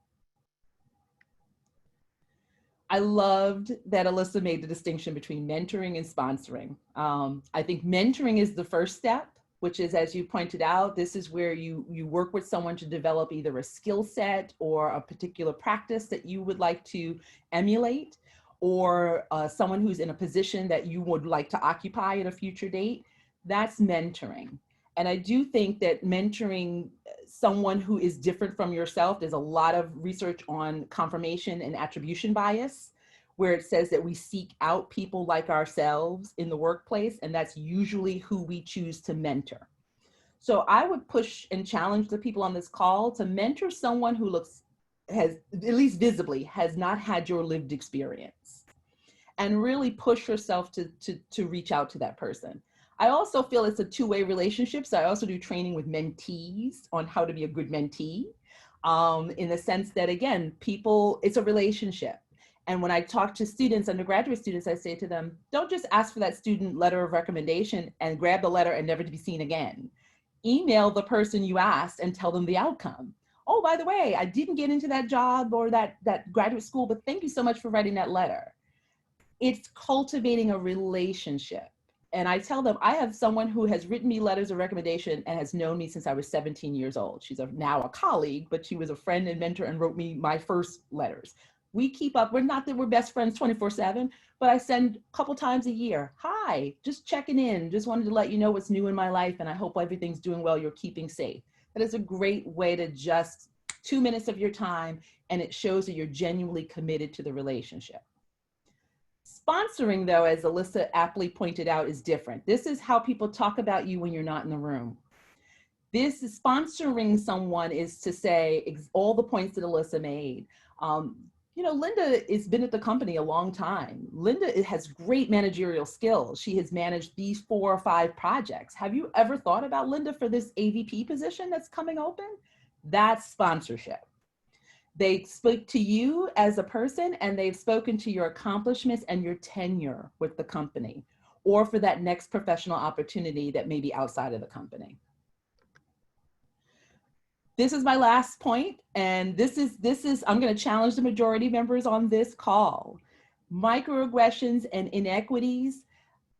G: I loved that Alyssa made the distinction between mentoring and sponsoring. I think mentoring is the first step, which is, as you pointed out, this is where you work with someone to develop either a skill set or a particular practice that you would like to emulate, or someone who's in a position that you would like to occupy at a future date. That's mentoring. And I do think that mentoring someone who is different from yourself, there's a lot of research on confirmation and attribution bias, where it says that we seek out people like ourselves in the workplace, and that's usually who we choose to mentor. So I would push and challenge the people on this call to mentor someone who has, at least visibly, has not had your lived experience, and really push yourself to reach out to that person. I also feel it's a two-way relationship. So I also do training with mentees on how to be a good mentee, in the sense that, again, it's a relationship. And when I talk to students, undergraduate students, I say to them, don't just ask for that student letter of recommendation and grab the letter and never to be seen again. Email the person you asked and tell them the outcome. Oh, by the way, I didn't get into that job or that graduate school, but thank you so much for writing that letter. It's cultivating a relationship. And I tell them, I have someone who has written me letters of recommendation and has known me since I was 17 years old. She's now a colleague, but she was a friend and mentor and wrote me my first letters. We keep up. We're not that we're best friends 24/7, but I send a couple times a year. Hi, just checking in. Just wanted to let you know what's new in my life, and I hope everything's doing well. You're keeping safe. That is a great way to just 2 minutes of your time, and it shows that you're genuinely committed to the relationship. Sponsoring, though, as Alyssa aptly pointed out, is different. This is how people talk about you when you're not in the room. This is sponsoring someone is to say all the points that Alyssa made. You know, Linda has been at the company a long time. Linda has great managerial skills. She has managed these 4 or 5 projects. Have you ever thought about Linda for this AVP position that's coming open? That's sponsorship. They speak to you as a person, and they've spoken to your accomplishments and your tenure with the company, or for that next professional opportunity that may be outside of the company. This is my last point, and this is I'm going to challenge the majority members on this call. Microaggressions and inequities,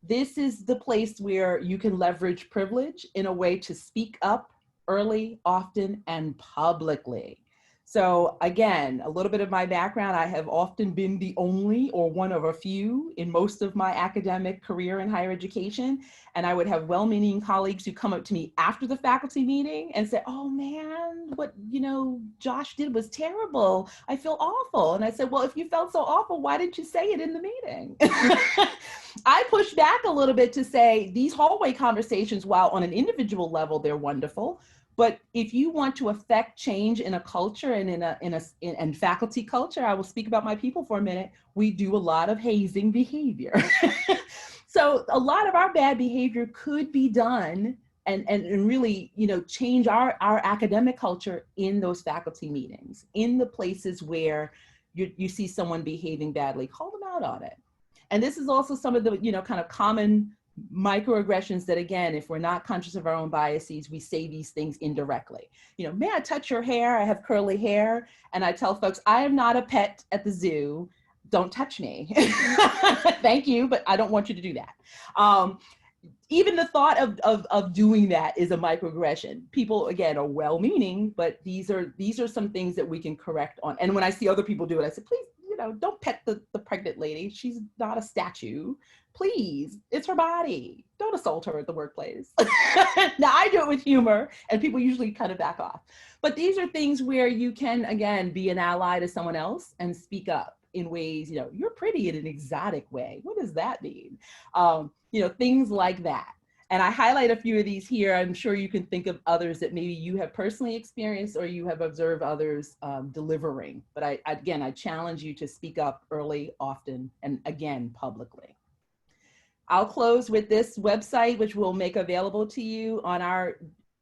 G: this is the place where you can leverage privilege in a way to speak up early, often, and publicly. So again, a little bit of my background, I have often been the only or one of a few in most of my academic career in higher education. And I would have well-meaning colleagues who come up to me after the faculty meeting and say, oh man, what Josh did was terrible. I feel awful. And I said, well, if you felt so awful, why didn't you say it in the meeting? I push back a little bit to say these hallway conversations, while on an individual level, they're wonderful. But if you want to affect change in a culture and in faculty culture, I will speak about my people for a minute, we do a lot of hazing behavior. So a lot of our bad behavior could be done and really, change our academic culture in those faculty meetings, in the places where you see someone behaving badly, call them out on it. And this is also some of the, kind of common microaggressions that, again, if we're not conscious of our own biases, we say these things indirectly. May I touch your hair? I have curly hair. And I tell folks, I am not a pet at the zoo. Don't touch me. Thank you, but I don't want you to do that. Even the thought of doing that is a microaggression. People, again, are well-meaning, but these are some things that we can correct on. And when I see other people do it, I say, please, don't pet the pregnant lady. She's not a statue. Please, it's her body. Don't assault her at the workplace. Now, I do it with humor, and people usually kind of back off. But these are things where you can, again, be an ally to someone else and speak up in ways, you're pretty in an exotic way. What does that mean? Things like that. And I highlight a few of these here. I'm sure you can think of others that maybe you have personally experienced or you have observed others delivering. But I challenge you to speak up early, often, and again, publicly. I'll close with this website, which we'll make available to you on our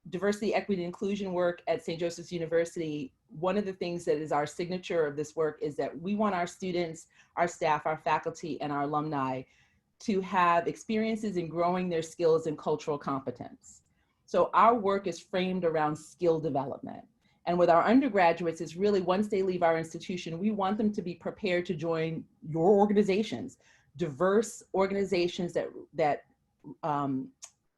G: diversity, equity, and inclusion work at St. Joseph's University. One of the things that is our signature of this work is that we want our students, our staff, our faculty, and our alumni to have experiences in growing their skills and cultural competence. So our work is framed around skill development. And with our undergraduates, it's really once they leave our institution, we want them to be prepared to join your organizations, diverse organizations that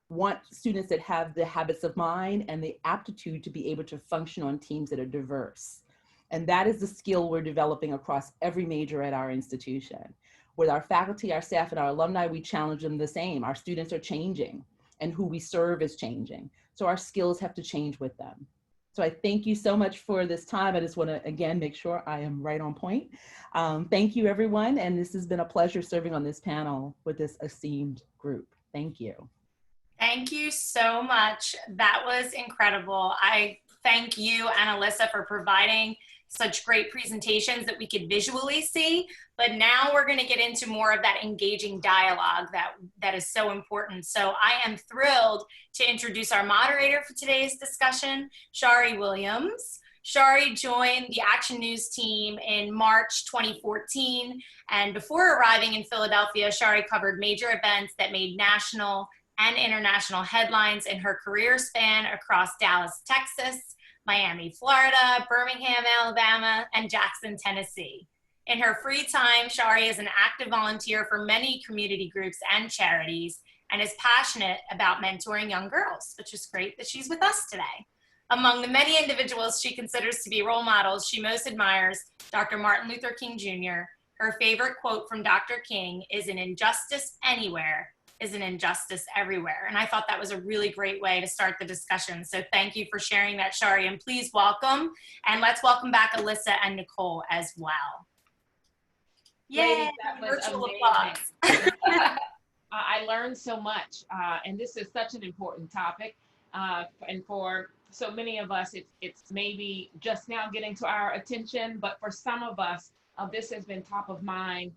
G: want students that have the habits of mind and the aptitude to be able to function on teams that are diverse. And that is the skill we're developing across every major at our institution. With our faculty, our staff, and our alumni, we challenge them the same. Our students are changing and who we serve is changing. So our skills have to change with them. So I thank you so much for this time. I just want to, again, make sure I am right on point. Thank you, everyone. And this has been a pleasure serving on this panel with this esteemed group. Thank you.
A: Thank you so much. That was incredible. I thank you and Alyssa for providing such great presentations that we could visually see, but now we're going to get into more of that engaging dialogue that is so important. So I am thrilled to introduce our moderator for today's discussion, Shari Williams. Shari joined the Action News team in March 2014, and before arriving in Philadelphia, Shari covered major events that made national and international headlines in her career span across Dallas, Texas, Miami, Florida, Birmingham, Alabama, and Jackson, Tennessee. In her free time, Shari is an active volunteer for many community groups and charities and is passionate about mentoring young girls, which is great that she's with us today. Among the many individuals she considers to be role models, she most admires Dr. Martin Luther King Jr. Her favorite quote from Dr. King is, "An injustice anywhere is an injustice everywhere." And I thought that was a really great way to start the discussion. So thank you for sharing that, Shari, and please welcome, and let's welcome back Alyssa and Nicole as well. Yay, virtual applause.
H: I learned so much, and this is such an important topic. And for so many of us, it's maybe just now getting to our attention, but for some of us, this has been top of mind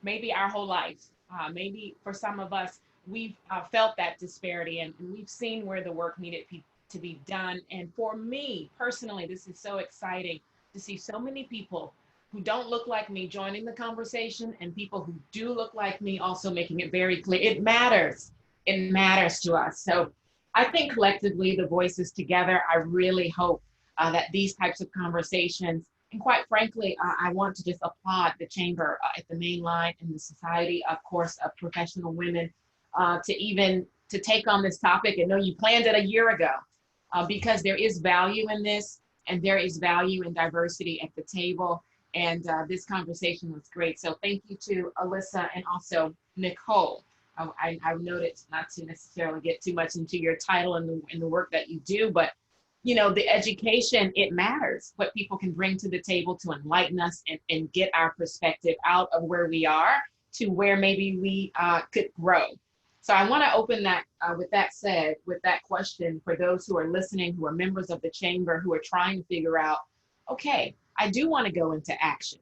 H: maybe our whole life. Maybe for some of us, we've felt that disparity and we've seen where the work needed to be done. And for me personally, this is so exciting to see so many people who don't look like me joining the conversation and people who do look like me also making it very clear. It matters. It matters to us. So I think collectively, the voices together, I really hope that these types of conversations, and quite frankly, I want to just applaud the Chamber at the main line and the Society, of course, of Professional Women to take on this topic. And know you planned it a year ago because there is value in this and there is value in diversity at the table. And this conversation was great. So thank you to Alyssa and also Nicole. I've noted not to necessarily get too much into your title and the work that you do, but you know, the education, it matters what people can bring to the table to enlighten us and get our perspective out of where we are to where maybe we could grow. So I want to open that, with that said, with that question for those who are listening, who are members of the Chamber, who are trying to figure out, okay, I do want to go into action.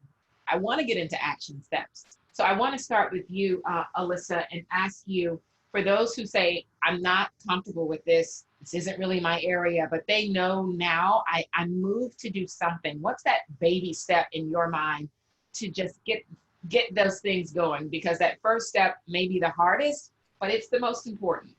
H: I want to get into action steps. So I want to start with you, Alyssa, and ask you, for those who say, I'm not comfortable with this isn't really my area, but they know now I moved to do something. What's that baby step in your mind to just get those things going? Because that first step may be the hardest, but it's the most important.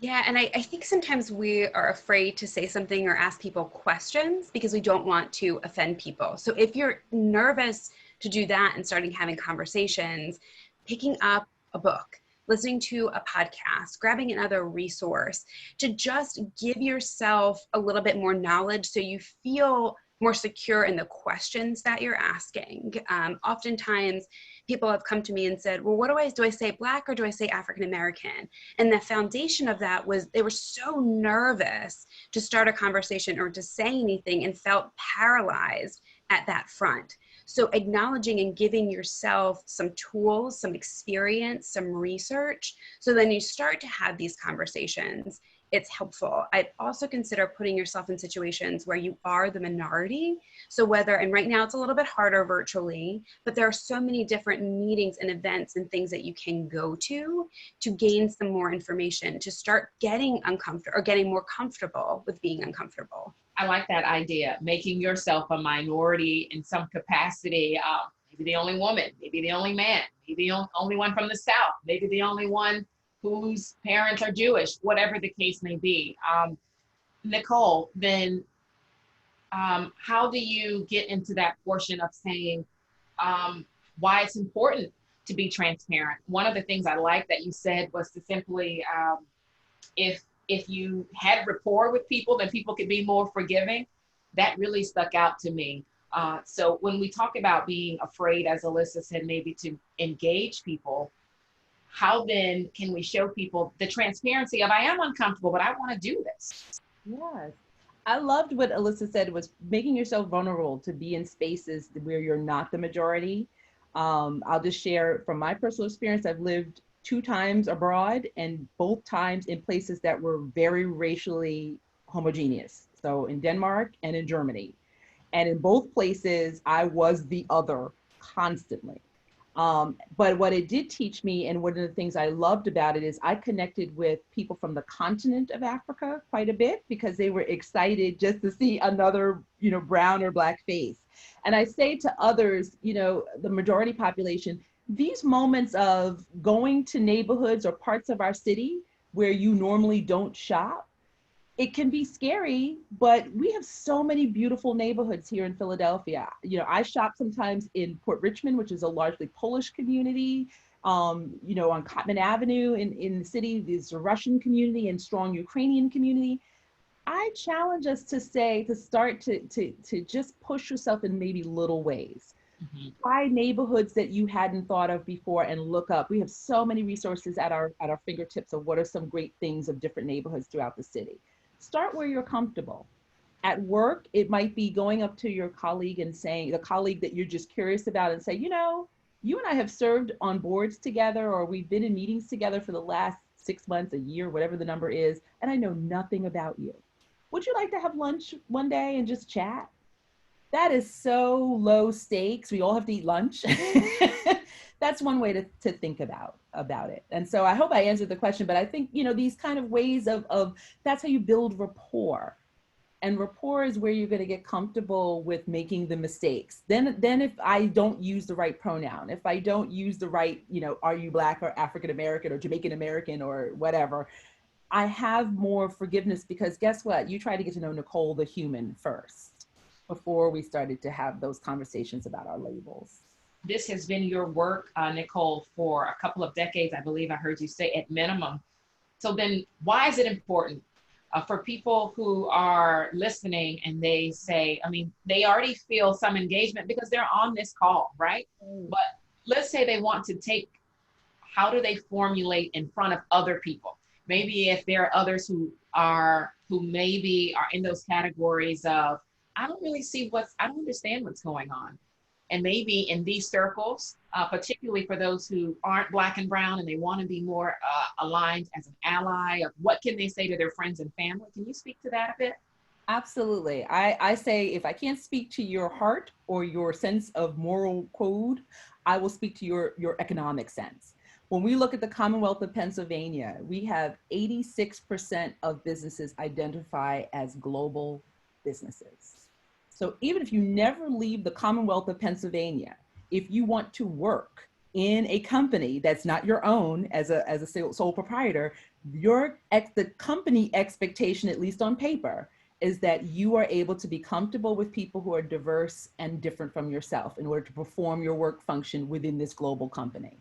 F: Yeah, and I think sometimes we are afraid to say something or ask people questions because we don't want to offend people. So if you're nervous to do that and starting having conversations, picking up a book, listening to a podcast, grabbing another resource to just give yourself a little bit more knowledge so you feel more secure in the questions that you're asking. Oftentimes, people have come to me and said, well, what do I say Black or do I say African American? And the foundation of that was they were so nervous to start a conversation or to say anything and felt paralyzed at that front. So acknowledging and giving yourself some tools, some experience, some research, so then you start to have these conversations. It's helpful. I'd also consider putting yourself in situations where you are the minority. So whether, and right now it's a little bit harder virtually, but there are so many different meetings and events and things that you can go to gain some more information, to start getting uncomfortable or getting more comfortable with being uncomfortable.
H: I like that idea, making yourself a minority in some capacity. Maybe the only woman, maybe the only man, maybe the only one from the South, maybe the only one whose parents are Jewish, whatever the case may be. Nicole, then how do you get into that portion of saying why it's important to be transparent? One of the things I like that you said was to simply, if you had rapport with people, then people could be more forgiving. That really stuck out to me. So when we talk about being afraid, as Alyssa said, maybe to engage people, how then can we show people the transparency of, I am uncomfortable, but I want to do this?
G: Yes. I loved what Alyssa said, was making yourself vulnerable to be in spaces where you're not the majority. I'll just share from my personal experience. I've lived 2 times abroad, and both times in places that were very racially homogeneous. So in Denmark and in Germany. And in both places, I was the other constantly. But what it did teach me, and one of the things I loved about it, is I connected with people from the continent of Africa quite a bit, because they were excited just to see another, brown or black face. And I say to others, the majority population, these moments of going to neighborhoods or parts of our city where you normally don't shop, it can be scary, but we have so many beautiful neighborhoods here in Philadelphia. I shop sometimes in Port Richmond, which is a largely Polish community. On Cotman Avenue in the city, there's a Russian community and strong Ukrainian community. I challenge us to start to just push yourself in maybe little ways. Mm-hmm. Try neighborhoods that you hadn't thought of before and look up. We have so many resources at our fingertips of what are some great things of different neighborhoods throughout the city. Start where you're comfortable. At work, it might be going up to your colleague and saying, the colleague that you're just curious about, and say, you and I have served on boards together, or we've been in meetings together for the last 6 months, a year, whatever the number is, and I know nothing about you. Would you like to have lunch one day and just chat? That is so low stakes. We all have to eat lunch. That's one way to think about it. And so I hope I answered the question, but I think, these kind of ways of that's how you build rapport. And rapport is where you're going to get comfortable with making the mistakes. Then if I don't use the right pronoun, if I don't use the right, are you Black or African American or Jamaican American or whatever, I have more forgiveness, because guess what? You try to get to know Nicole, the human, first, before we started to have those conversations about our labels.
H: This has been your work, Nicole, for a couple of decades, I believe I heard you say, at minimum. So then why is it important for people who are listening and they say, they already feel some engagement because they're on this call, right? But let's say they want to how do they formulate in front of other people? Maybe if there are others who maybe are in those categories of, I don't understand what's going on. And maybe in these circles, particularly for those who aren't Black and brown and they want to be more aligned as an ally, of what can they say to their friends and family? Can you speak to that a bit?
G: Absolutely. I say, if I can't speak to your heart or your sense of moral code, I will speak to your economic sense. When we look at the Commonwealth of Pennsylvania, we have 86% of businesses identify as global businesses. So even if you never leave the Commonwealth of Pennsylvania, if you want to work in a company that's not your own as a sole proprietor, the company expectation, at least on paper, is that you are able to be comfortable with people who are diverse and different from yourself in order to perform your work function within this global company.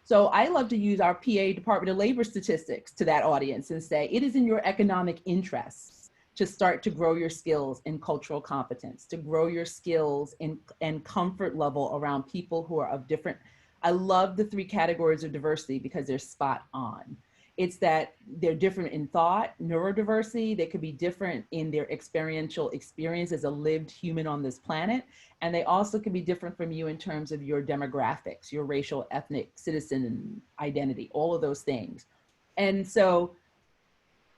G: So I love to use our PA Department of Labor statistics to that audience and say, it is in your economic interests to start to grow your skills in cultural competence, to grow your skills and comfort level around people who are of different. I love the 3 categories of diversity because they're spot on. It's that they're different in thought, neurodiversity. They could be different in their experiential experience as a lived human on this planet. And they also can be different from you in terms of your demographics, your racial, ethnic, citizen identity, all of those things. And so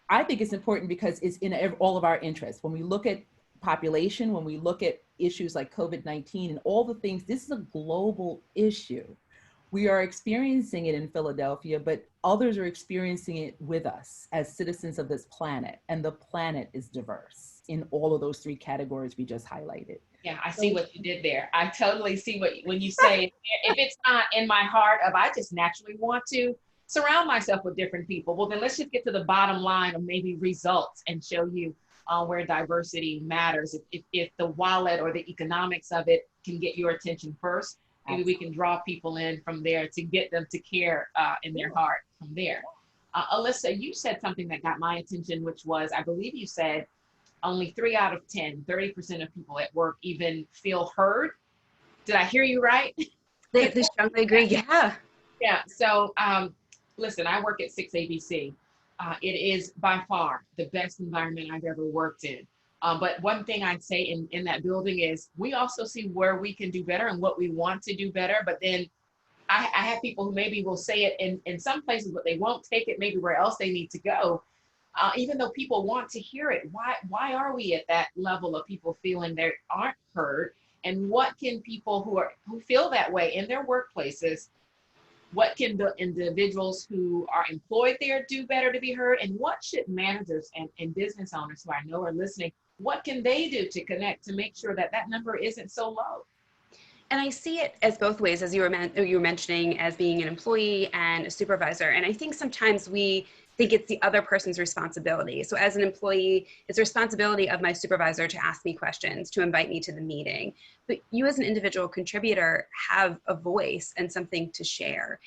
G: I think it's important because it's in all of our interests. When we look at population, when we look at issues like COVID-19 and all the things, this is a global issue. We are experiencing it in Philadelphia, but others are experiencing it with us as citizens of this planet. And the planet is diverse in all of those three categories we just highlighted.
H: Yeah, I see what you did there. I totally see when you say, if it's not in my heart of, I just naturally want to surround myself with different people. Well, then let's just get to the bottom line of maybe results and show you where diversity matters. If the wallet or the economics of it can get your attention first, maybe we can draw people in from there to get them to care in their heart from there. Alyssa, you said something that got my attention, which was, I believe you said, only 3 out of 10, 30% of people at work even feel heard. Did I hear you right?
F: They strongly agree, yeah.
H: Yeah, so listen, I work at 6ABC. It is by far the best environment I've ever worked in. But one thing I'd say in that building is we also see where we can do better and what we want to do better. But then I have people who maybe will say it in some places, but they won't take it maybe where else they need to go. Even though people want to hear it, why are we at that level of people feeling they aren't heard? And what can people who feel that way in their workplaces, what can the individuals who are employed there do better to be heard? And what should managers and business owners who I know are listening, what can they do to connect to make sure that that number isn't so low?
F: And I see it as both ways, as you were mentioning, as being an employee and a supervisor. And I think sometimes we think it's the other person's responsibility. So as an employee, it's the responsibility of my supervisor to ask me questions, to invite me to the meeting. But you as an individual contributor have a voice and something to share.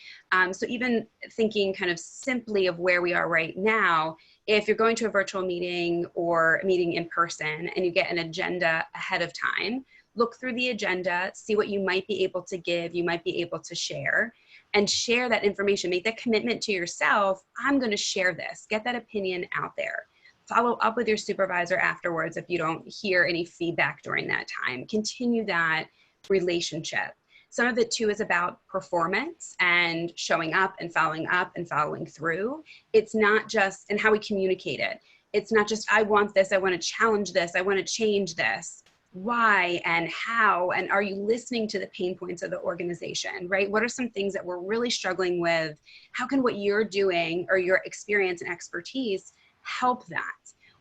F: So even thinking kind of simply of where we are right now, if you're going to a virtual meeting or a meeting in person and you get an agenda ahead of time, look through the agenda, see what you might be able to give, you might be able to share, and share that information. Make that commitment to yourself. I'm going to share this. Get that opinion out there. Follow up with your supervisor afterwards if you don't hear any feedback during that time. Continue that relationship. Some of it too is about performance and showing up and following through. It's not just, and how we communicate it. It's not just, I want this, I want to challenge this, I want to change this. Why and how, and are you listening to the pain points of the organization, right? What are some things that we're really struggling with? How can what you're doing or your experience and expertise help that?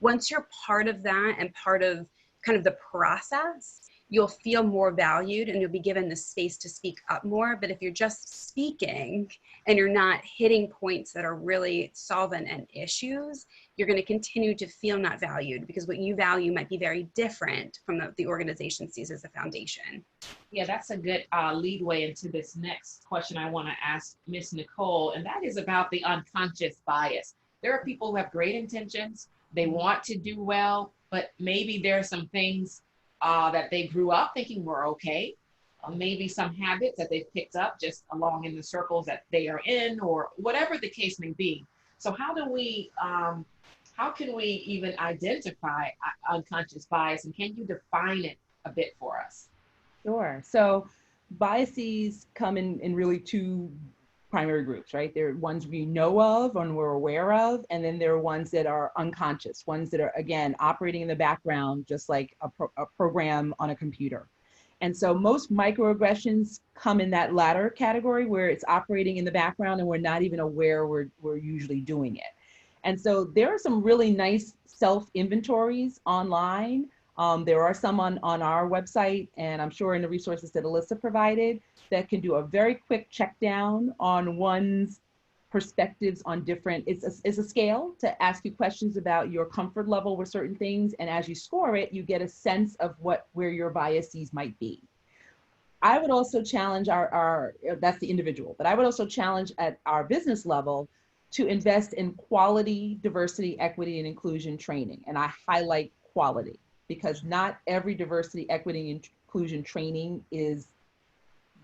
F: Once you're part of that and part of kind of the process, you'll feel more valued and you'll be given the space to speak up more. But if you're just speaking and you're not hitting points that are really solvent and issues, you're going to continue to feel not valued because what you value might be very different from the organization sees as a foundation.
H: Yeah, that's a good leadway into this next question I want to ask Ms. Nicole, and that is about the unconscious bias. There are people who have great intentions, they want to do well, but maybe there are some things that they grew up thinking were okay, maybe some habits that they've picked up just along in the circles that they are in, or whatever the case may be. So how can we even identify unconscious bias, and can you define it a bit for us?
G: Sure. So biases come in really two primary groups, right? There are ones we know of and we're aware of, and then there are ones that are unconscious, ones that are, again, operating in the background, just like a program on a computer. And so most microaggressions come in that latter category where it's operating in the background and we're not even aware we're usually doing it. And so there are some really nice self-inventories online. There are some on our website, and I'm sure in the resources that Alyssa provided, that can do a very quick check down on one's perspectives on different, it's a scale to ask you questions about your comfort level with certain things. And as you score it, you get a sense of where your biases might be. I would also challenge that's the individual, but I would also challenge at our business level to invest in quality, diversity, equity, and inclusion training. And I highlight quality because not every diversity, equity, and inclusion training is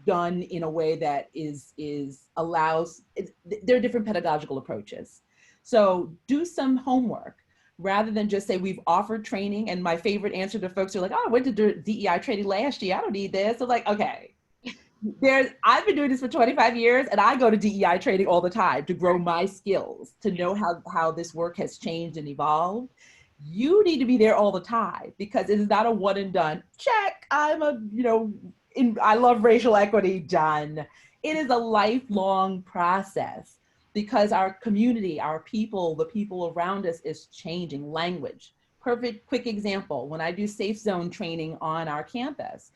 G: done in a way that there are different pedagogical approaches. So do some homework rather than just say we've offered training. And my favorite answer to folks who are like, oh, I went to DEI training last year, I don't need this. So like, okay, I've been doing this for 25 years and I go to DEI training all the time to grow my skills, to know how this work has changed and evolved. You need to be there all the time because it is not a one and done. Check, I'm a, I love racial equity, done. It is a lifelong process because our community, our people, the people around us is changing. Language. Perfect quick example, when I do safe zone training on our campus,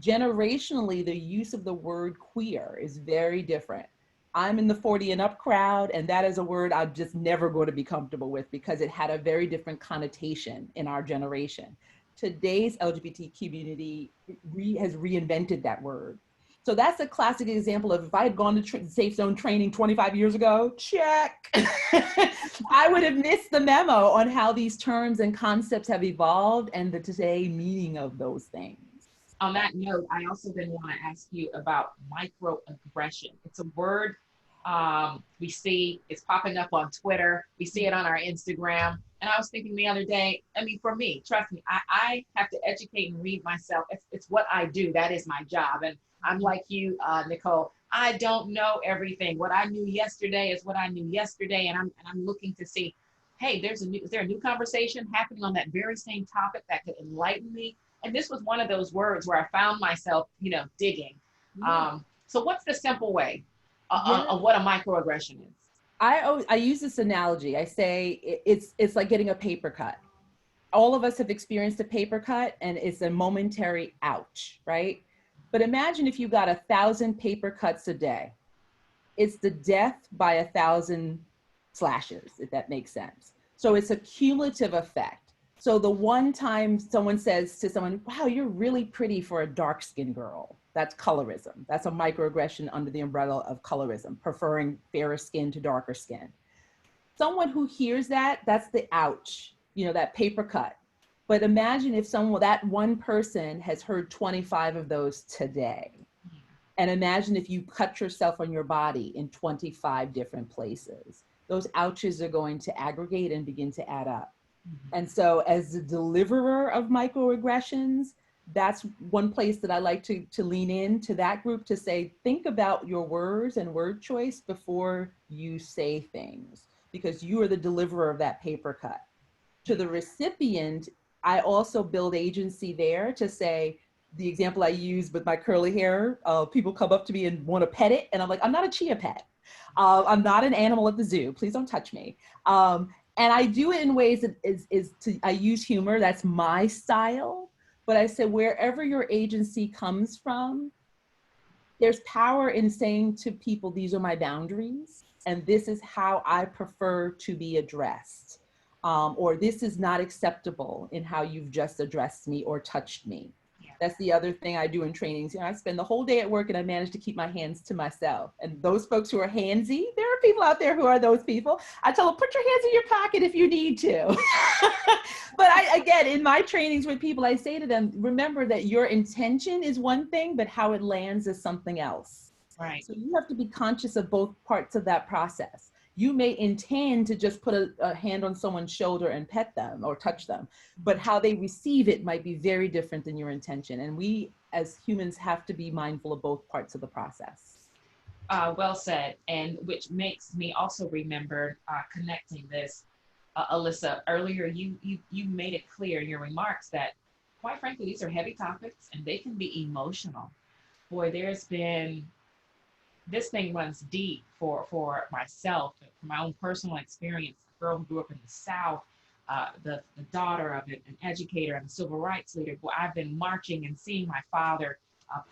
G: generationally, the use of the word queer is very different. I'm in the 40 and up crowd, and that is a word I'm just never going to be comfortable with because it had a very different connotation in our generation. Today's LGBT community has reinvented that word. So that's a classic example of if I had gone to safe zone training 25 years ago, check. I would have missed the memo on how these terms and concepts have evolved and the today meaning of those things.
H: On that note, I also then want to ask you about microaggression. It's a word we see, it's popping up on Twitter, we see it on our Instagram. And I was thinking the other day, I mean, for me, trust me, I have to educate and read myself. It's what I do. That is my job. And I'm like you, Nicole, I don't know everything. What I knew yesterday is what I knew yesterday. And I'm looking to see, hey, is there a new conversation happening on that very same topic that could enlighten me? And this was one of those words where I found myself, digging. So what's the simple way of what a microaggression is?
G: I use this analogy. I say it's like getting a paper cut. All of us have experienced a paper cut and it's a momentary ouch, right? But imagine if you got 1,000 paper cuts a day. It's the death by 1,000 slashes, if that makes sense. So it's a cumulative effect. So the one time someone says to someone, wow, you're really pretty for a dark-skinned girl, that's colorism. That's a microaggression under the umbrella of colorism, preferring fairer skin to darker skin. Someone who hears that, that's the ouch, that paper cut. But imagine if that one person has heard 25 of those today. And imagine if you cut yourself on your body in 25 different places. Those ouches are going to aggregate and begin to add up. And so as the deliverer of microaggressions, that's one place that I like to lean into that group to say, think about your words and word choice before you say things, because you are the deliverer of that paper cut. To the recipient, I also build agency there to say, the example I use with my curly hair, people come up to me and want to pet it. And I'm like, I'm not a chia pet. I'm not an animal at the zoo. Please don't touch me. And I do it in ways that I use humor. That's my style. But I say, wherever your agency comes from, there's power in saying to people, these are my boundaries. And this is how I prefer to be addressed. Or this is not acceptable in how you've just addressed me or touched me. That's the other thing I do in trainings. I spend the whole day at work and I manage to keep my hands to myself. And those folks who are handsy, there are people out there who are those people. I tell them, put your hands in your pocket if you need to. But again, in my trainings with people, I say to them, remember that your intention is one thing, but how it lands is something else.
H: Right.
G: So you have to be conscious of both parts of that process. You may intend to just put a hand on someone's shoulder and pet them or touch them, but how they receive it might be very different than your intention. And we as humans have to be mindful of both parts of the process.
H: Well said, and which makes me also remember connecting this, Alyssa, earlier you made it clear in your remarks that, quite frankly, these are heavy topics and they can be emotional. Boy, this thing runs deep for myself, from my own personal experience. A girl who grew up in the South, the daughter of an educator and a civil rights leader. Boy, I've been marching and seeing my father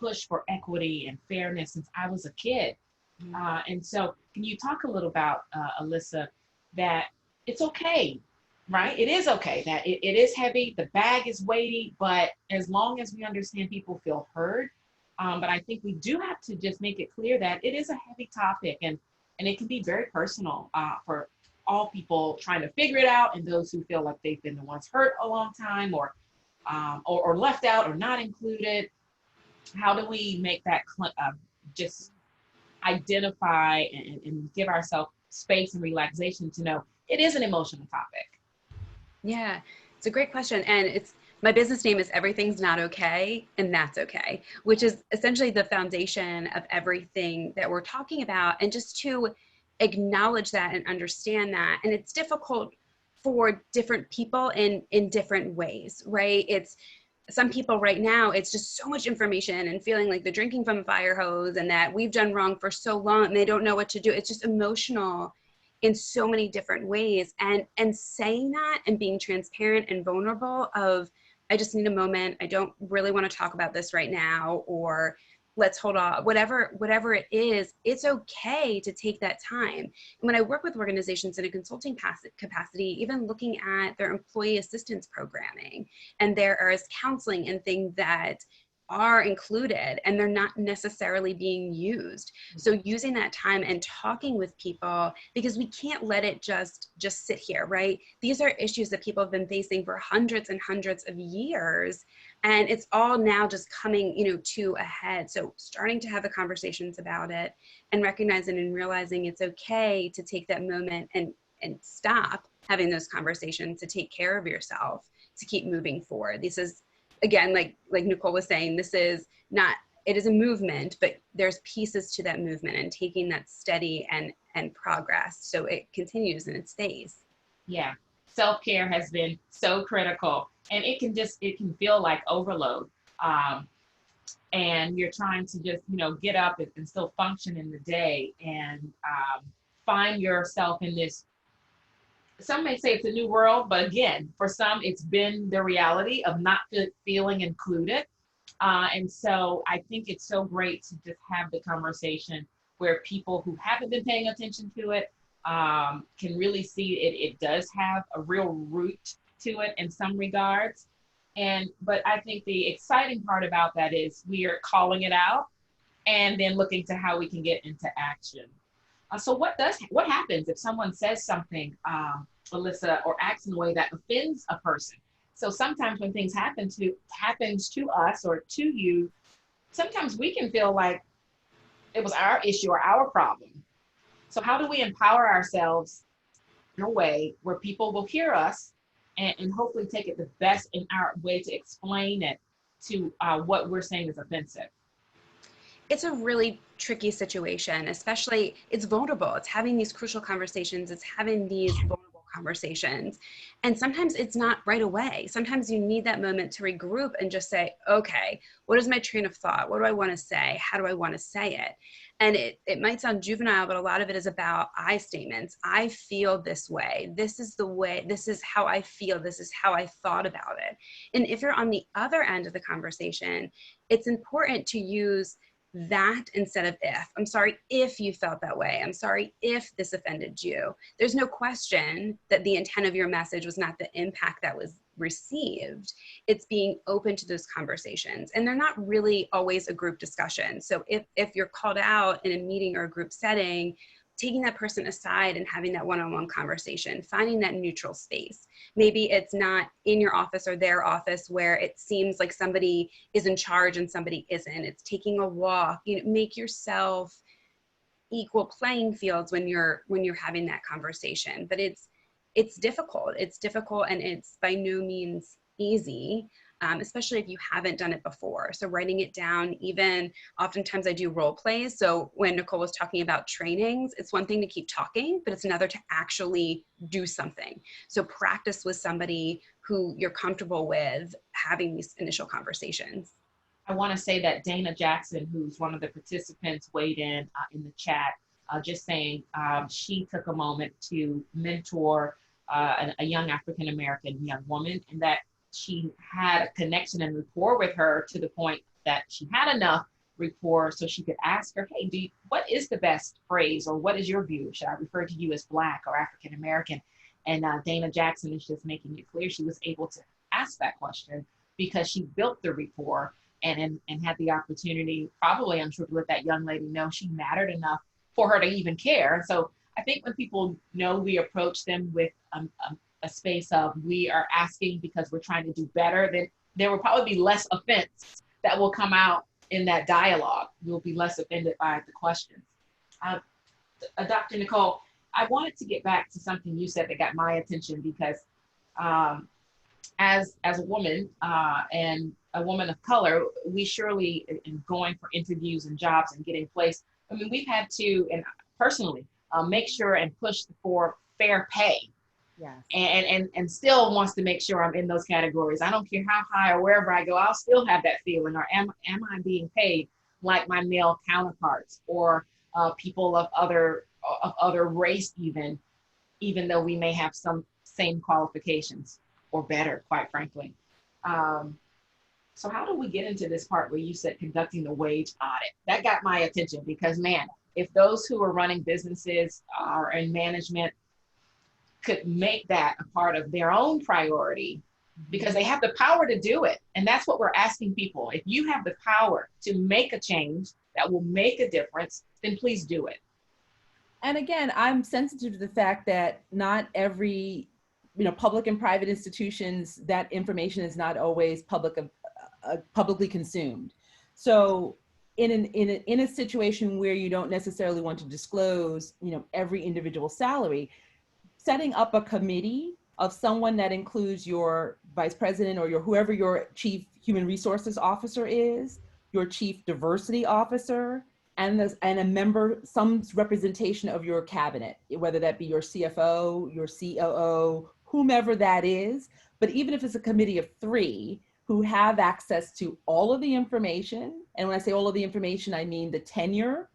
H: push for equity and fairness since I was a kid. And so can you talk a little about, Alyssa, that it's okay, right? It is okay that it is heavy, the bag is weighty, but as long as we understand people feel heard, but I think we do have to just make it clear that it is a heavy topic and it can be very personal for all people trying to figure it out and those who feel like they've been the ones hurt a long time or left out or not included. How do we make that just identify and give ourselves space and relaxation to know it is an emotional topic.
F: Yeah, it's a great question. And my business name is Everything's Not Okay, and That's Okay, which is essentially the foundation of everything that we're talking about. And just to acknowledge that and understand that. And it's difficult for different people in different ways, right? It's some people right now, it's just so much information and feeling like they're drinking from a fire hose and that we've done wrong for so long and they don't know what to do. It's just emotional in so many different ways. And saying that and being transparent and vulnerable of, I just need a moment. I don't really want to talk about this right now, or let's hold on, whatever it is, it's okay to take that time. And when I work with organizations in a consulting capacity, even looking at their employee assistance programming, and there is counseling and things that are included and they're not necessarily being used. So using that time and talking with people, because we can't let it just sit here, right? These are issues that people have been facing for hundreds and hundreds of years. And it's all now just coming, to a head. So starting to have the conversations about it and recognizing and realizing it's okay to take that moment and stop having those conversations, to take care of yourself, to keep moving forward. This is, again, like Nicole was saying, this is not, it is a movement, but there's pieces to that movement and taking that steady and progress. So it continues and it stays.
H: Yeah. Self-care has been so critical, and it can feel like overload. And you're trying to just, get up and still function in the day and find yourself in this. Some may say it's a new world, but again, for some, it's been the reality of not feeling included. And so I think it's so great to just have the conversation where people who haven't been paying attention to it can really see it does have a real root to it in some regards. But I think the exciting part about that is we are calling it out and then looking to how we can get into action. So what happens if someone says something, Alyssa, or acts in a way that offends a person? So sometimes when things happens to us or to you, sometimes we can feel like it was our issue or our problem. So how do we empower ourselves in a way where people will hear us and hopefully take it the best in our way to explain it to what we're saying is offensive?
F: It's a really tricky situation, especially it's vulnerable. It's having these crucial conversations. It's having these vulnerable conversations. And sometimes it's not right away. Sometimes you need that moment to regroup and just say, okay, what is my train of thought? What do I want to say? How do I want to say it? And it might sound juvenile, but a lot of it is about I statements. I feel this way. This is the way, this is how I feel. This is how I thought about it. And if you're on the other end of the conversation, it's important to use that instead of if. I'm sorry if you felt that way. I'm sorry if this offended you. There's no question that the intent of your message was not the impact that was received. It's being open to those conversations. And they're not really always a group discussion. So if you're called out in a meeting or a group setting, taking that person aside and having that one-on-one conversation, finding that neutral space. Maybe it's not in your office or their office where it seems like somebody is in charge and somebody isn't. It's taking a walk. Make yourself equal playing fields when you're having that conversation. But it's difficult. It's difficult, and it's by no means easy. Especially if you haven't done it before. So writing it down, even oftentimes I do role plays. So when Nicole was talking about trainings, it's one thing to keep talking, but it's another to actually do something. So practice with somebody who you're comfortable with having these initial conversations.
H: I want to say that Dana Jackson, who's one of the participants, weighed in the chat, just saying she took a moment to mentor a young African-American young woman, and that she had a connection and rapport with her to the point that she had enough rapport so she could ask her, hey, what is the best phrase, or what is your view? Should I refer to you as Black or African American? And Dana Jackson is just making it clear she was able to ask that question because she built the rapport and had the opportunity, probably, I'm sure, to let that young lady know she mattered enough for her to even care. And so I think when people know we approach them with a space of we are asking because we're trying to do better, then there will probably be less offense that will come out in that dialogue. You'll be less offended by the questions. Dr. Nicole, I wanted to get back to something you said that got my attention because as a woman and a woman of color, we surely, in going for interviews and jobs and getting placed, I mean, we've had to, and personally, make sure and push for fair pay.
G: Yes.
H: And still wants to make sure I'm in those categories. I don't care how high or wherever I go, I'll still have that feeling. Or am I being paid like my male counterparts or people of other race, even though we may have some same qualifications or better, quite frankly. So how do we get into this part where you said conducting the wage audit? That got my attention because, man, if those who are running businesses or in management could make that a part of their own priority, because they have the power to do it. And that's what we're asking people. If you have the power to make a change that will make a difference, then please do it.
G: And again, I'm sensitive to the fact that not every, public and private institutions, that information is not always publicly consumed. So in a situation where you don't necessarily want to disclose, every individual salary, setting up a committee of someone that includes your vice president or whoever your chief human resources officer is, your chief diversity officer, and a member, some representation of your cabinet, whether that be your CFO, your COO, whomever that is. But even if it's a committee of 3 who have access to all of the information, and when I say all of the information, I mean the tenure,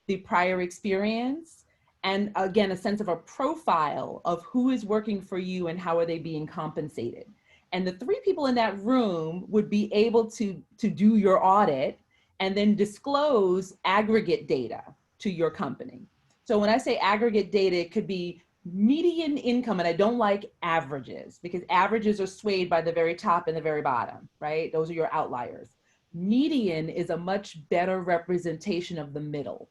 G: the prior experience, and again, a sense of a profile of who is working for you and how are they being compensated. And the 3 people in that room would be able to do your audit and then disclose aggregate data to your company. So when I say aggregate data, it could be median income, and I don't like averages because averages are swayed by the very top and the very bottom, right? Those are your outliers. Median is a much better representation of the middle.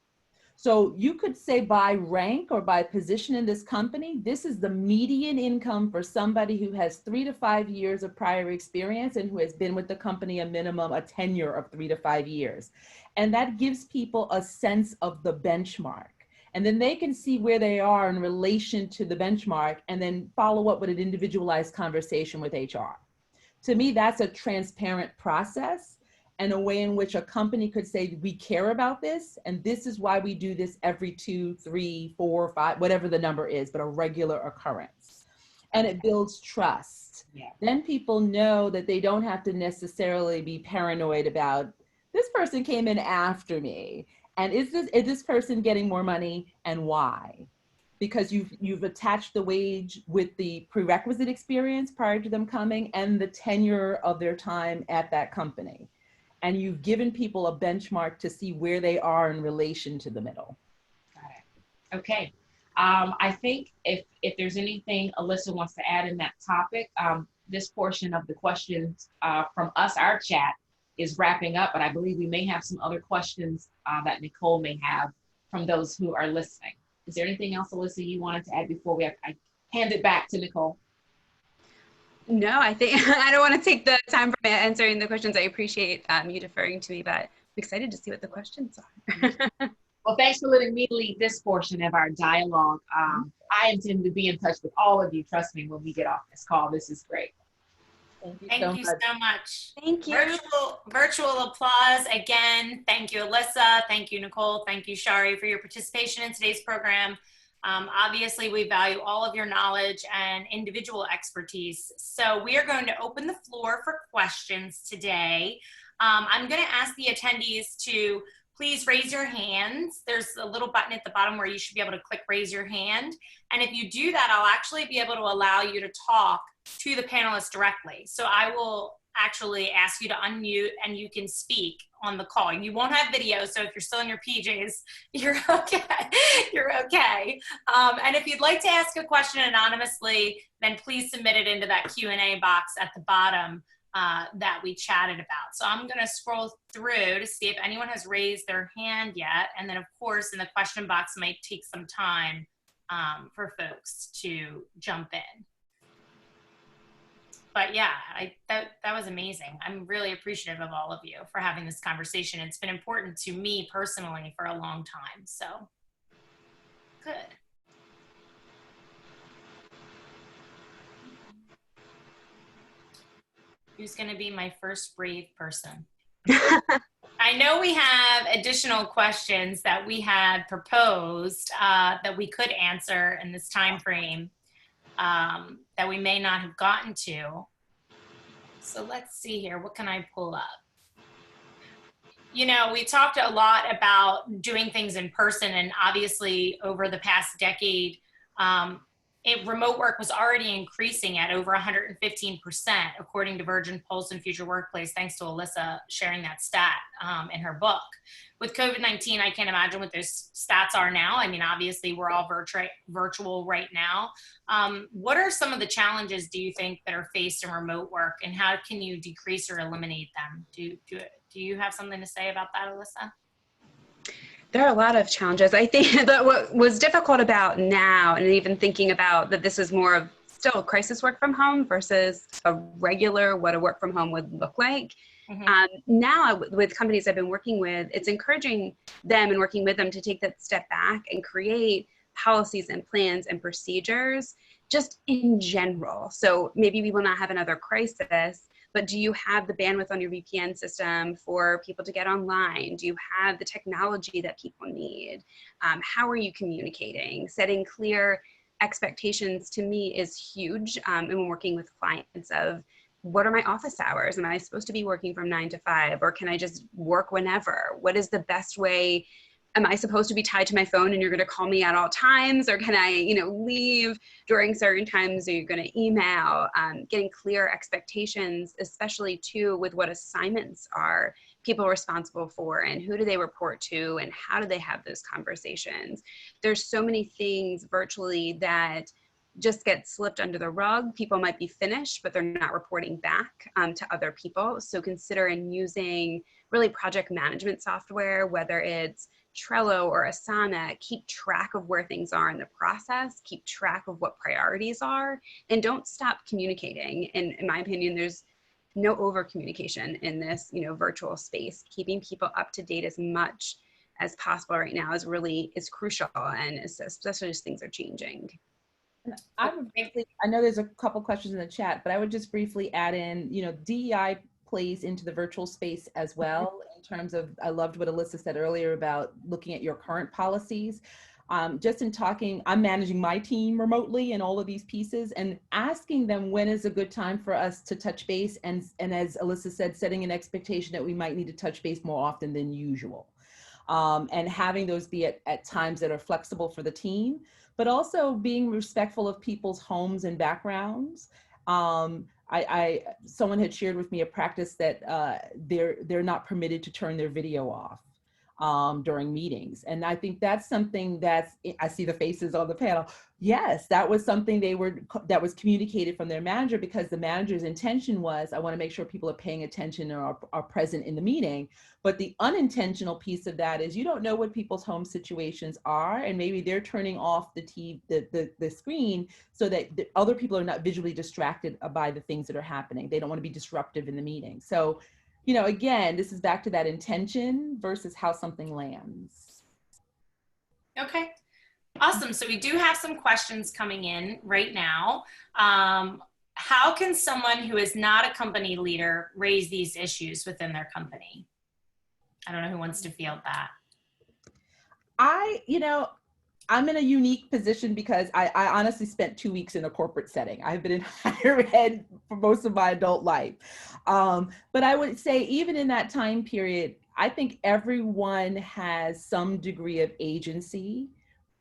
G: So you could say by rank or by position in this company, this is the median income for somebody who has 3 to 5 years of prior experience and who has been with the company a tenure of 3 to 5 years. And that gives people a sense of the benchmark. And then they can see where they are in relation to the benchmark and then follow up with an individualized conversation with HR. To me, that's a transparent process and a way in which a company could say, we care about this, and this is why we do this every 2, 3, 4, 5, whatever the number is, but a regular occurrence. And it builds trust.
H: Yeah.
G: Then people know that they don't have to necessarily be paranoid about, this person came in after me, and is this person getting more money, and why? Because you've attached the wage with the prerequisite experience prior to them coming and the tenure of their time at that company. And you've given people a benchmark to see where they are in relation to the middle.
H: Got it. Okay. I think if there's anything Alyssa wants to add in that topic, this portion of the questions from us, our chat, is wrapping up, but I believe we may have some other questions that Nicole may have from those who are listening. Is there anything else, Alyssa, you wanted to add before I hand it back to Nicole?
F: No, I think I don't want to take the time from answering the questions. I appreciate you deferring to me, but I'm excited to see what the questions are.
H: Well, thanks for letting me lead this portion of our dialogue. I intend to be in touch with all of you. Trust me, when we get off this call, this is great.
A: Thank you so much.
F: Thank you.
A: Virtual applause again. Thank you, Alyssa. Thank you, Nicole. Thank you, Shari, for your participation in today's program. Obviously, we value all of your knowledge and individual expertise. So we are going to open the floor for questions today. I'm going to ask the attendees to please raise your hands. There's a little button at the bottom where you should be able to click raise your hand. And if you do that, I'll actually be able to allow you to talk to the panelists directly. So I will actually ask you to unmute and you can speak on the call. You won't have video, so if you're still in your PJs, you're okay. You're okay. And if you'd like to ask a question anonymously, then please submit it into that Q&A box at the bottom that we chatted about. So I'm going to scroll through to see if anyone has raised their hand yet. And then, of course, in the question box might take some time for folks to jump in. But yeah, that was amazing. I'm really appreciative of all of you for having this conversation. It's been important to me personally for a long time. So good. Who's going to be my first brave person? I know we have additional questions that we had proposed that we could answer in this time frame that we may not have gotten to. So let's see here. What can I pull up? You know, we talked a lot about doing things in person, and obviously over the past decade, remote work was already increasing at over 115%, according to Virgin Pulse and Future Workplace, thanks to Alyssa sharing that stat in her book. With COVID-19, I can't imagine what those stats are now. I mean, obviously, we're all virtual right now. What are some of the challenges, do you think, that are faced in remote work, and how can you decrease or eliminate them? Do you have something to say about that, Alyssa?
F: There are a lot of challenges. I think that what was difficult about now, and even thinking about that this is more of still crisis work from home versus a regular what a work from home would look like. Now with companies I've been working with, it's encouraging them and working with them to take that step back and create policies and plans and procedures just in general. So maybe we will not have another crisis, but do you have the bandwidth on your VPN system for people to get online? Do you have the technology that people need? How are you communicating? Setting clear expectations to me is huge. And when working with clients of, what are my office hours? Am I supposed to be working from 9 to 5, or can I just work whenever? What is the best way? Am I supposed to be tied to my phone and you're going to call me at all times, or can I, leave during certain times? Are you going to email? Getting clear expectations, especially too with what assignments are people responsible for, and who do they report to, and how do they have those conversations? There's so many things virtually that just get slipped under the rug. People might be finished, but they're not reporting back to other people. So consider using really project management software, whether it's Trello or Asana. Keep track of where things are in the process, keep track of what priorities are, and don't stop communicating. And in my opinion, there's no over communication in this, virtual space. Keeping people up to date as much as possible right now is crucial, and especially as things are changing.
G: I know there's a couple questions in the chat, but I would just briefly add in, DEI plays into the virtual space as well, in terms of, I loved what Alyssa said earlier about looking at your current policies. Just in talking, I'm managing my team remotely and all of these pieces, and asking them when is a good time for us to touch base, and as Alyssa said, setting an expectation that we might need to touch base more often than usual. And having those be at times that are flexible for the team, but also being respectful of people's homes and backgrounds. Someone had shared with me a practice that they're not permitted to turn their video off during meetings. And I think that's something I see the faces on the panel. Yes, that was something that was communicated from their manager, because the manager's intention was, I want to make sure people are paying attention or are present in the meeting. But the unintentional piece of that is, you don't know what people's home situations are, and maybe they're turning off the screen so that the other people are not visually distracted by the things that are happening. They don't want to be disruptive in the meeting. So, again, this is back to that intention versus how something lands.
A: Okay, awesome. So we do have some questions coming in right now. How can someone who is not a company leader raise these issues within their company? I don't know who wants to field that.
G: I'm in a unique position because I honestly spent 2 weeks in a corporate setting. I've been in higher ed for most of my adult life. But I would say, even in that time period, I think everyone has some degree of agency.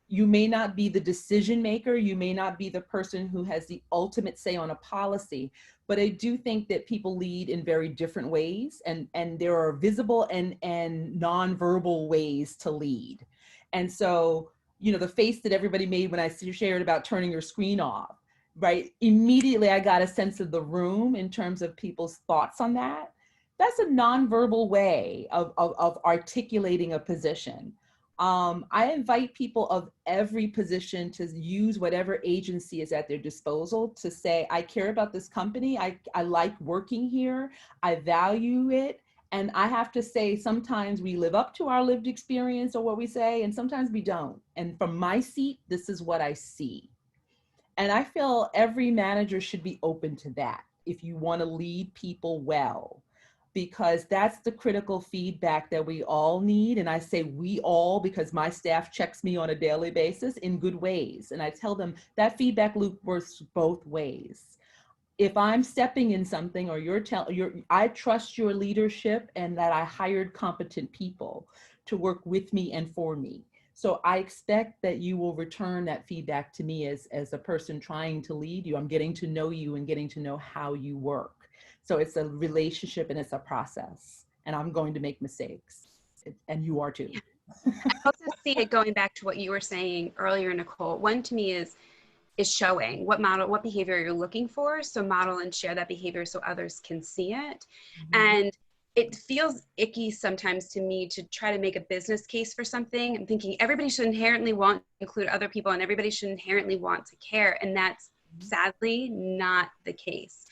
G: You may not be the decision maker. You may not be the person who has the ultimate say on a policy, but I do think that people lead in very different ways, and there are visible and nonverbal ways to lead. And so, the face that everybody made when I shared about turning your screen off, right? Immediately I got a sense of the room in terms of people's thoughts on that. That's a nonverbal way of articulating a position. I invite people of every position to use whatever agency is at their disposal to say, I care about this company. I like working here. I value it. And I have to say, sometimes we live up to our lived experience or what we say, and sometimes we don't. And from my seat, this is what I see. And I feel every manager should be open to that. if you want to lead people well, because that's the critical feedback that we all need. And I say we all because my staff checks me on a daily basis in good ways. And I tell them that feedback loop works both ways. If I'm stepping in something, or I trust your leadership and that I hired competent people to work with me and for me. So I expect that you will return that feedback to me as a person trying to lead you. I'm getting to know you and getting to know how you work. So it's a relationship and it's a process, and I'm going to make mistakes, and you are too.
F: I also see it going back to what you were saying earlier, Nicole. One to me is showing what behavior you're looking for. So model and share that behavior so others can see it. And it feels icky sometimes to me to try to make a business case for something. I'm thinking everybody should inherently want to include other people and everybody should inherently want to care. And that's sadly not the case.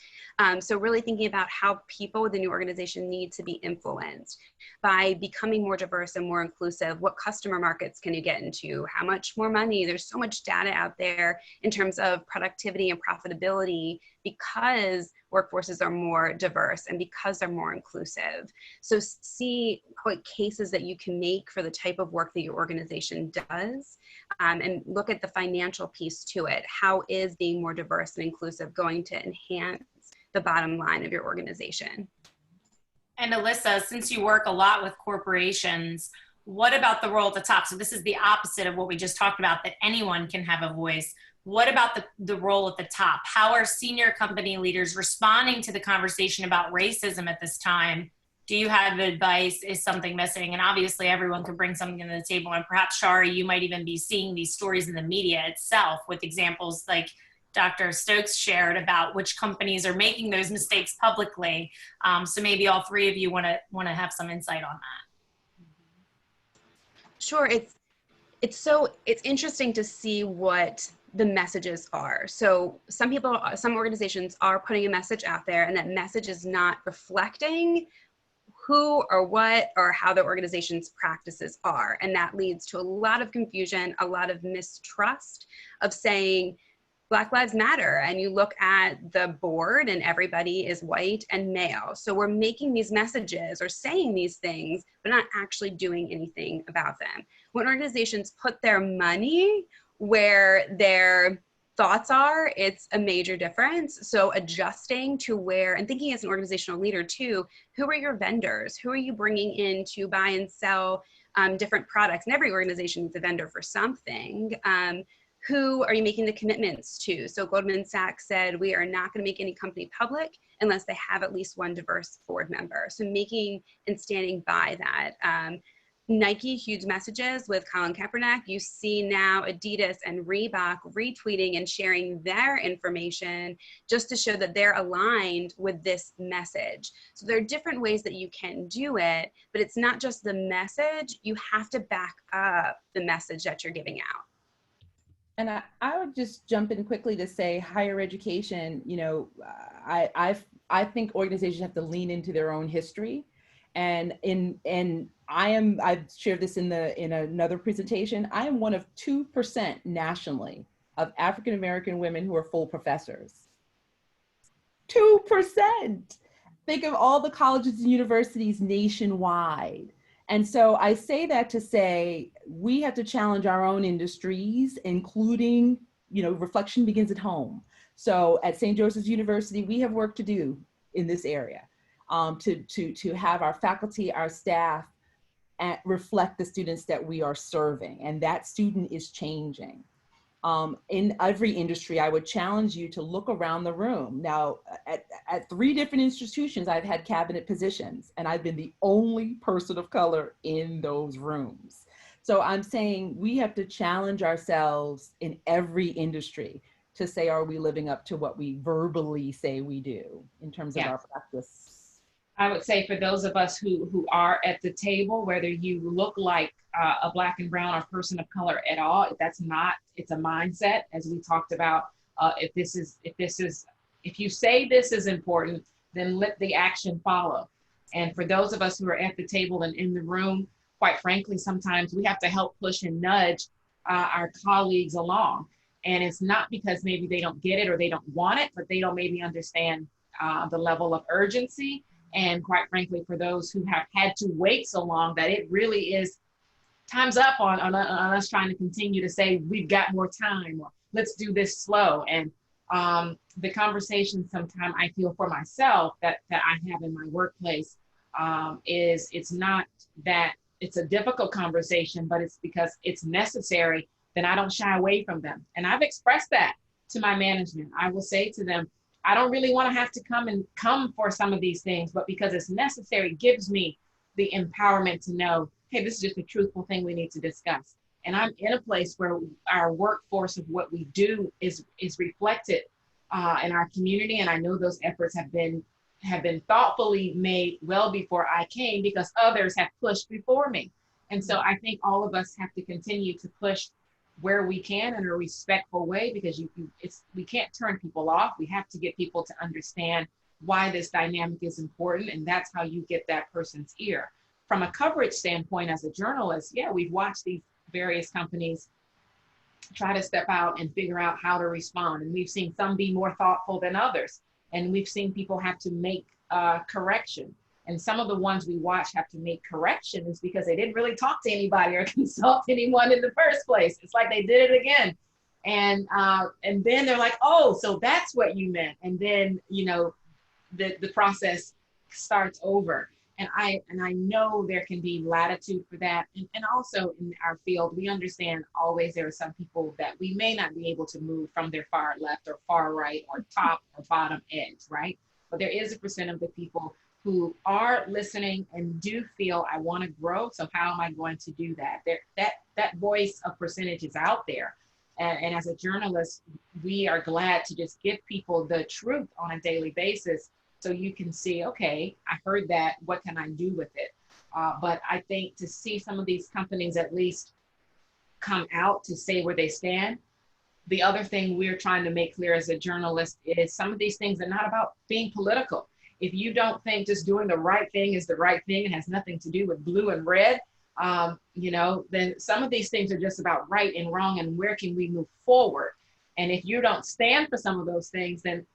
F: So really thinking about how people within your organization need to be influenced by becoming more diverse and more inclusive. What customer markets can you get into? How much more money? There's so much data out there in terms of productivity and profitability because workforces are more diverse and because they're more inclusive. So see what cases that you can make for the type of work that your organization does, and look at the financial piece to it. How is being more diverse and inclusive going to enhance the bottom line of your organization?
A: And Alyssa, since you work a lot with corporations, what about the role at the top? So this is the opposite of what we just talked about, that anyone can have a voice. What about the role at the top? How are senior company leaders responding to the conversation about racism at this time? Do you have advice? Is something missing? And obviously everyone could bring something to the table. And perhaps, Shari, you might even be seeing these stories in the media itself with examples like Dr. Stokes shared about which companies are making those mistakes publicly. So maybe all three of you want to have some insight on that.
F: Sure. It's interesting to see what the messages are. So some organizations are putting a message out there, and that message is not reflecting who or what or how the organization's practices are. And that leads to a lot of confusion, a lot of mistrust of saying, Black Lives Matter, and you look at the board and everybody is white and male. So we're making these messages or saying these things, but not actually doing anything about them. When organizations put their money where their thoughts are, it's a major difference. So adjusting to where, and thinking as an organizational leader too, who are your vendors? Who are you bringing in to buy and sell different products? And every organization needs a vendor for something. Who are you making the commitments to? So Goldman Sachs said, we are not going to make any company public unless they have at least one diverse board member. So making and standing by that. Nike, huge messages with Colin Kaepernick. You see now Adidas and Reebok retweeting and sharing their information just to show that they're aligned with this message. So there are different ways that you can do it, but it's not just the message. You have to back up the message that you're giving out.
G: And I would just jump in quickly to say higher education, I think organizations have to lean into their own history. And I've shared this in another presentation. I am one of 2% nationally of African-American women who are full professors. 2%. Think of all the colleges and universities nationwide. And so I say that to say we have to challenge our own industries, including, reflection begins at home. So at St. Joseph's University, we have work to do in this area to have our faculty, our staff reflect the students that we are serving. And that student is changing. In every industry, I would challenge you to look around the room. Now, at 3 different institutions, I've had cabinet positions, and I've been the only person of color in those rooms. So I'm saying we have to challenge ourselves in every industry to say, are we living up to what we verbally say we do in terms of our practice?
H: I would say for those of us who are at the table, whether you look like a Black and brown or person of color at all, it's a mindset, as we talked about. If you say this is important, then let the action follow. And for those of us who are at the table and in the room, quite frankly, sometimes we have to help push and nudge our colleagues along. And it's not because maybe they don't get it or they don't want it, but they don't maybe understand the level of urgency. And quite frankly, for those who have had to wait so long, that it really is time's up on us trying to continue to say, we've got more time, or let's do this slow. And the conversation sometimes I feel for myself that I have in my workplace is it's not that it's a difficult conversation, but it's because it's necessary, then I don't shy away from them. And I've expressed that to my management. I will say to them, I don't really want to have to come for some of these things, but because it's necessary, it gives me the empowerment to know, hey, this is just a truthful thing we need to discuss. And I'm in a place where our workforce of what we do is reflected in our community. And I know those efforts have been thoughtfully made well before I came, because others have pushed before me. And so I think all of us have to continue to push where we can in a respectful way, because we can't turn people off. We have to get people to understand why this dynamic is important, and that's how you get that person's ear. From a coverage standpoint, as a journalist, yeah, we've watched these various companies try to step out and figure out how to respond, and we've seen some be more thoughtful than others, and we've seen people have to make correction. And some of the ones we watch have to make corrections because they didn't really talk to anybody or consult anyone in the first place. It's like they did it again. And then they're like, oh, so that's what you meant. And then, the process starts over. And I know there can be latitude for that. And also in our field, we understand always there are some people that we may not be able to move from their far left or far right or top or bottom edge, right? But there is a percent of the people who are listening and do feel, I want to grow, so how am I going to do that? That voice of percentage is out there. And as a journalist, we are glad to just give people the truth on a daily basis so you can see, okay, I heard that, what can I do with it? But I think to see some of these companies at least come out to say where they stand. The other thing we're trying to make clear as a journalist is some of these things are not about being political. If you don't think just doing the right thing is the right thing and has nothing to do with blue and red, then some of these things are just about right and wrong and where can we move forward. And if you don't stand for some of those things, then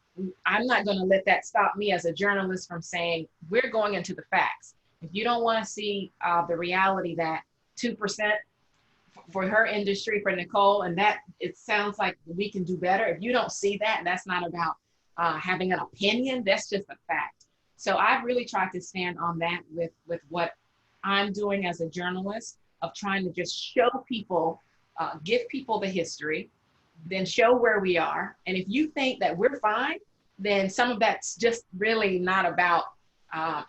H: I'm not going to let that stop me as a journalist from saying we're going into the facts. If you don't want to see the reality that 2% for her industry, for Nicole, and that it sounds like we can do better. If you don't see that, that's not about having an opinion, that's just a fact. So I've really tried to stand on that with what I'm doing as a journalist, of trying to just show people, give people the history, then show where we are. And if you think that we're fine, then some of that's just really not about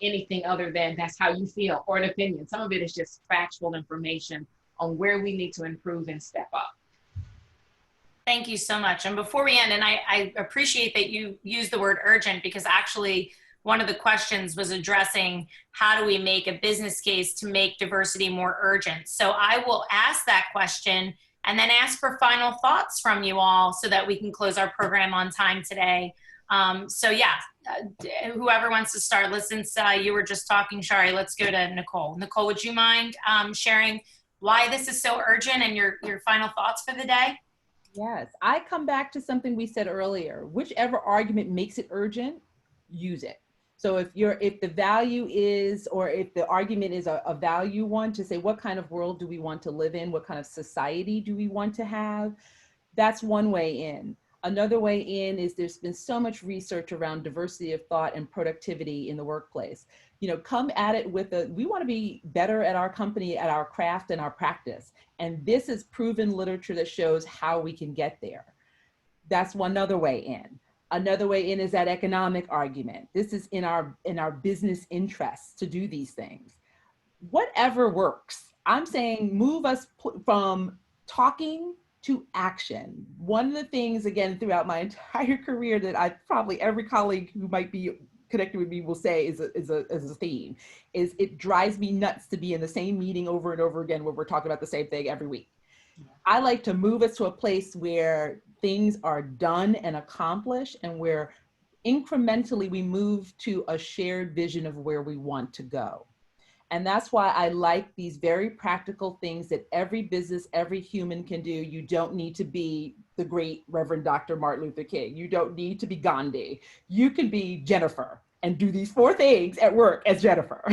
H: anything other than that's how you feel or an opinion. Some of it is just factual information on where we need to improve and step up.
A: Thank you so much. And before we end, and I appreciate that you use the word urgent, because actually one of the questions was addressing how do we make a business case to make diversity more urgent. So I will ask that question and then ask for final thoughts from you all so that we can close our program on time today. Whoever wants to start, since you were just talking, Shari, let's go to Nicole. Nicole, would you mind sharing why this is so urgent and your final thoughts for the day?
G: Yes, I come back to something we said earlier. Whichever argument makes it urgent, use it. So if the value is, or if the argument is a value one, to say what kind of world do we want to live in, what kind of society do we want to have, that's one way in. Another way in is there's been so much research around diversity of thought and productivity in the workplace. Come at it with we want to be better at our company, at our craft and our practice. And this is proven literature that shows how we can get there. That's one other way in. Another way in is that economic argument. This is in our business interests to do these things. Whatever works. I'm saying move us from talking to action. One of the things, again, throughout my entire career that probably every colleague who might be connected with me will say is a theme, is it drives me nuts to be in the same meeting over and over again where we're talking about the same thing every week. I like to move us to a place where things are done and accomplished, and where incrementally we move to a shared vision of where we want to go. And that's why I like these very practical things that every business, every human can do. You don't need to be the great Reverend Dr. Martin Luther King. You don't need to be Gandhi. You can be Jennifer and do these 4 things at work as Jennifer.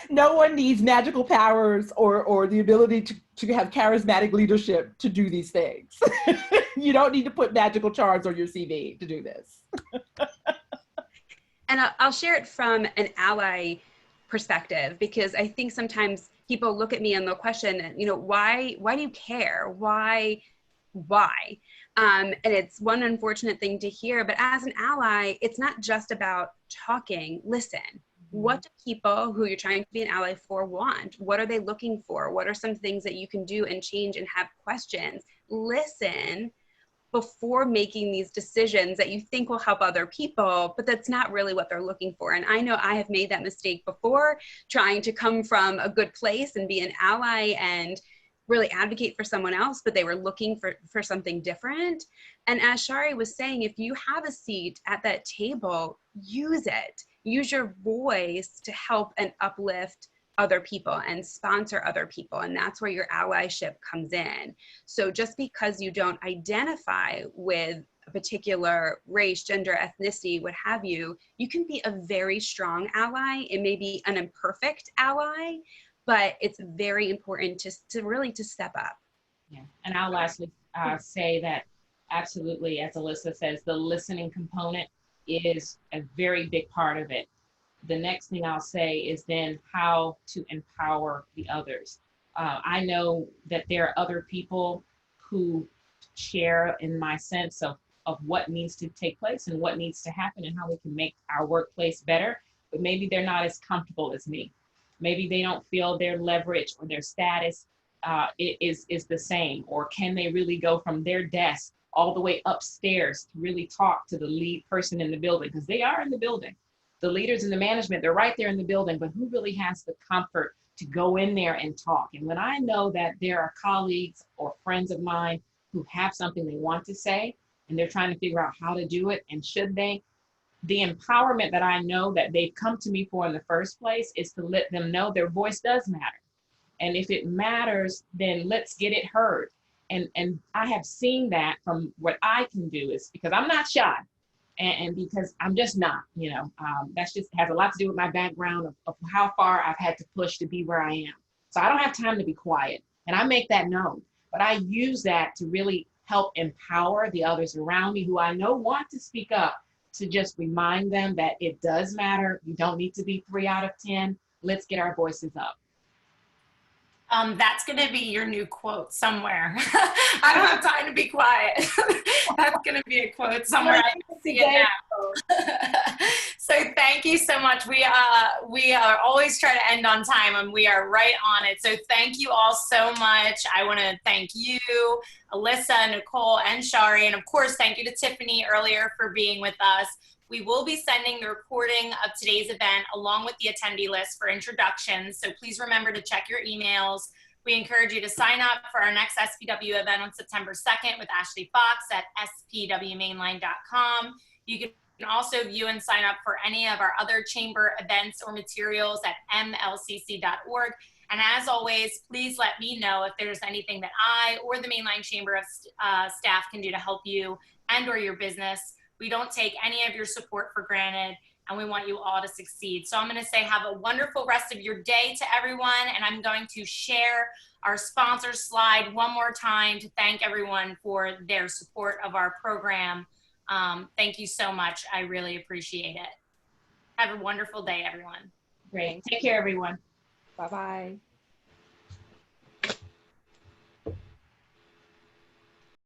G: No one needs magical powers or the ability to have charismatic leadership to do these things. You don't need to put magical charms on your CV to do this.
F: And I'll share it from an ally perspective, because I think sometimes people look at me and they'll question, you know, why do you care? Why? And it's one unfortunate thing to hear, but as an ally, it's not just about talking. Listen, what do people who you're trying to be an ally for want? What are they looking for? What are some things that you can do and change and have questions? Listen before making these decisions that you think will help other people, but that's not really what they're looking for. And I know I have made that mistake before, trying to come from a good place and be an ally and really advocate for someone else, but they were looking for something different. And as Shari was saying, if you have a seat at that table, use it. Use your voice to help and uplift other people and sponsor other people. And that's where your allyship comes in. So just because you don't identify with a particular race, gender, ethnicity, what have you, you can be a very strong ally. It may be an imperfect ally, but it's very important to really step up.
H: Yeah, and I'll lastly say that absolutely, as Alyssa says, the listening component is a very big part of it. The next thing I'll say is then how to empower the others. I know that there are other people who share in my sense of what needs to take place and what needs to happen and how we can make our workplace better, but maybe they're not as comfortable as me. Maybe they don't feel their leverage or their status is the same, or can they really go from their desk all the way upstairs to really talk to the lead person in the building, because they are in the building. The leaders in the management, they're right there in the building, but who really has the comfort to go in there and talk? And when I know that there are colleagues or friends of mine who have something they want to say, and they're trying to figure out how to do it and should they, the empowerment that I know that they've come to me for in the first place is to let them know their voice does matter. And if it matters, then let's get it heard. And I have seen that from what I can do, is because I'm not shy. And because I'm just not, you know, that's just has a lot to do with my background of how far I've had to push to be where I am. So I don't have time to be quiet, and I make that known, but I use that to really help empower the others around me who I know want to speak up, to just remind them that it does matter. You don't need to be 3 out of 10. Let's get our voices up.
A: That's going to be your new quote somewhere. I don't have time to be quiet. That's going to be a quote somewhere. I can see it now. So thank you so much. We are always try to end on time, and we are right on it. So thank you all so much. I want to thank you, Alyssa, Nicole, and Shari. And of course, thank you to Tiffany earlier for being with us. We will be sending the recording of today's event along with the attendee list for introductions. So please remember to check your emails. We encourage you to sign up for our next SPW event on September 2nd with Ashley Fox at spwmainline.com. You can also view and sign up for any of our other chamber events or materials at mlcc.org. And as always, please let me know if there's anything that I or the Mainline Chamber of staff can do to help you and or your business. We don't take any of your support for granted, and we want you all to succeed. So I'm going to say have a wonderful rest of your day to everyone, and I'm going to share our sponsor slide one more time to thank everyone for their support of our program. Thank you so much. I really appreciate it. Have a wonderful day, everyone.
H: Great. Take care, everyone.
G: Bye-bye.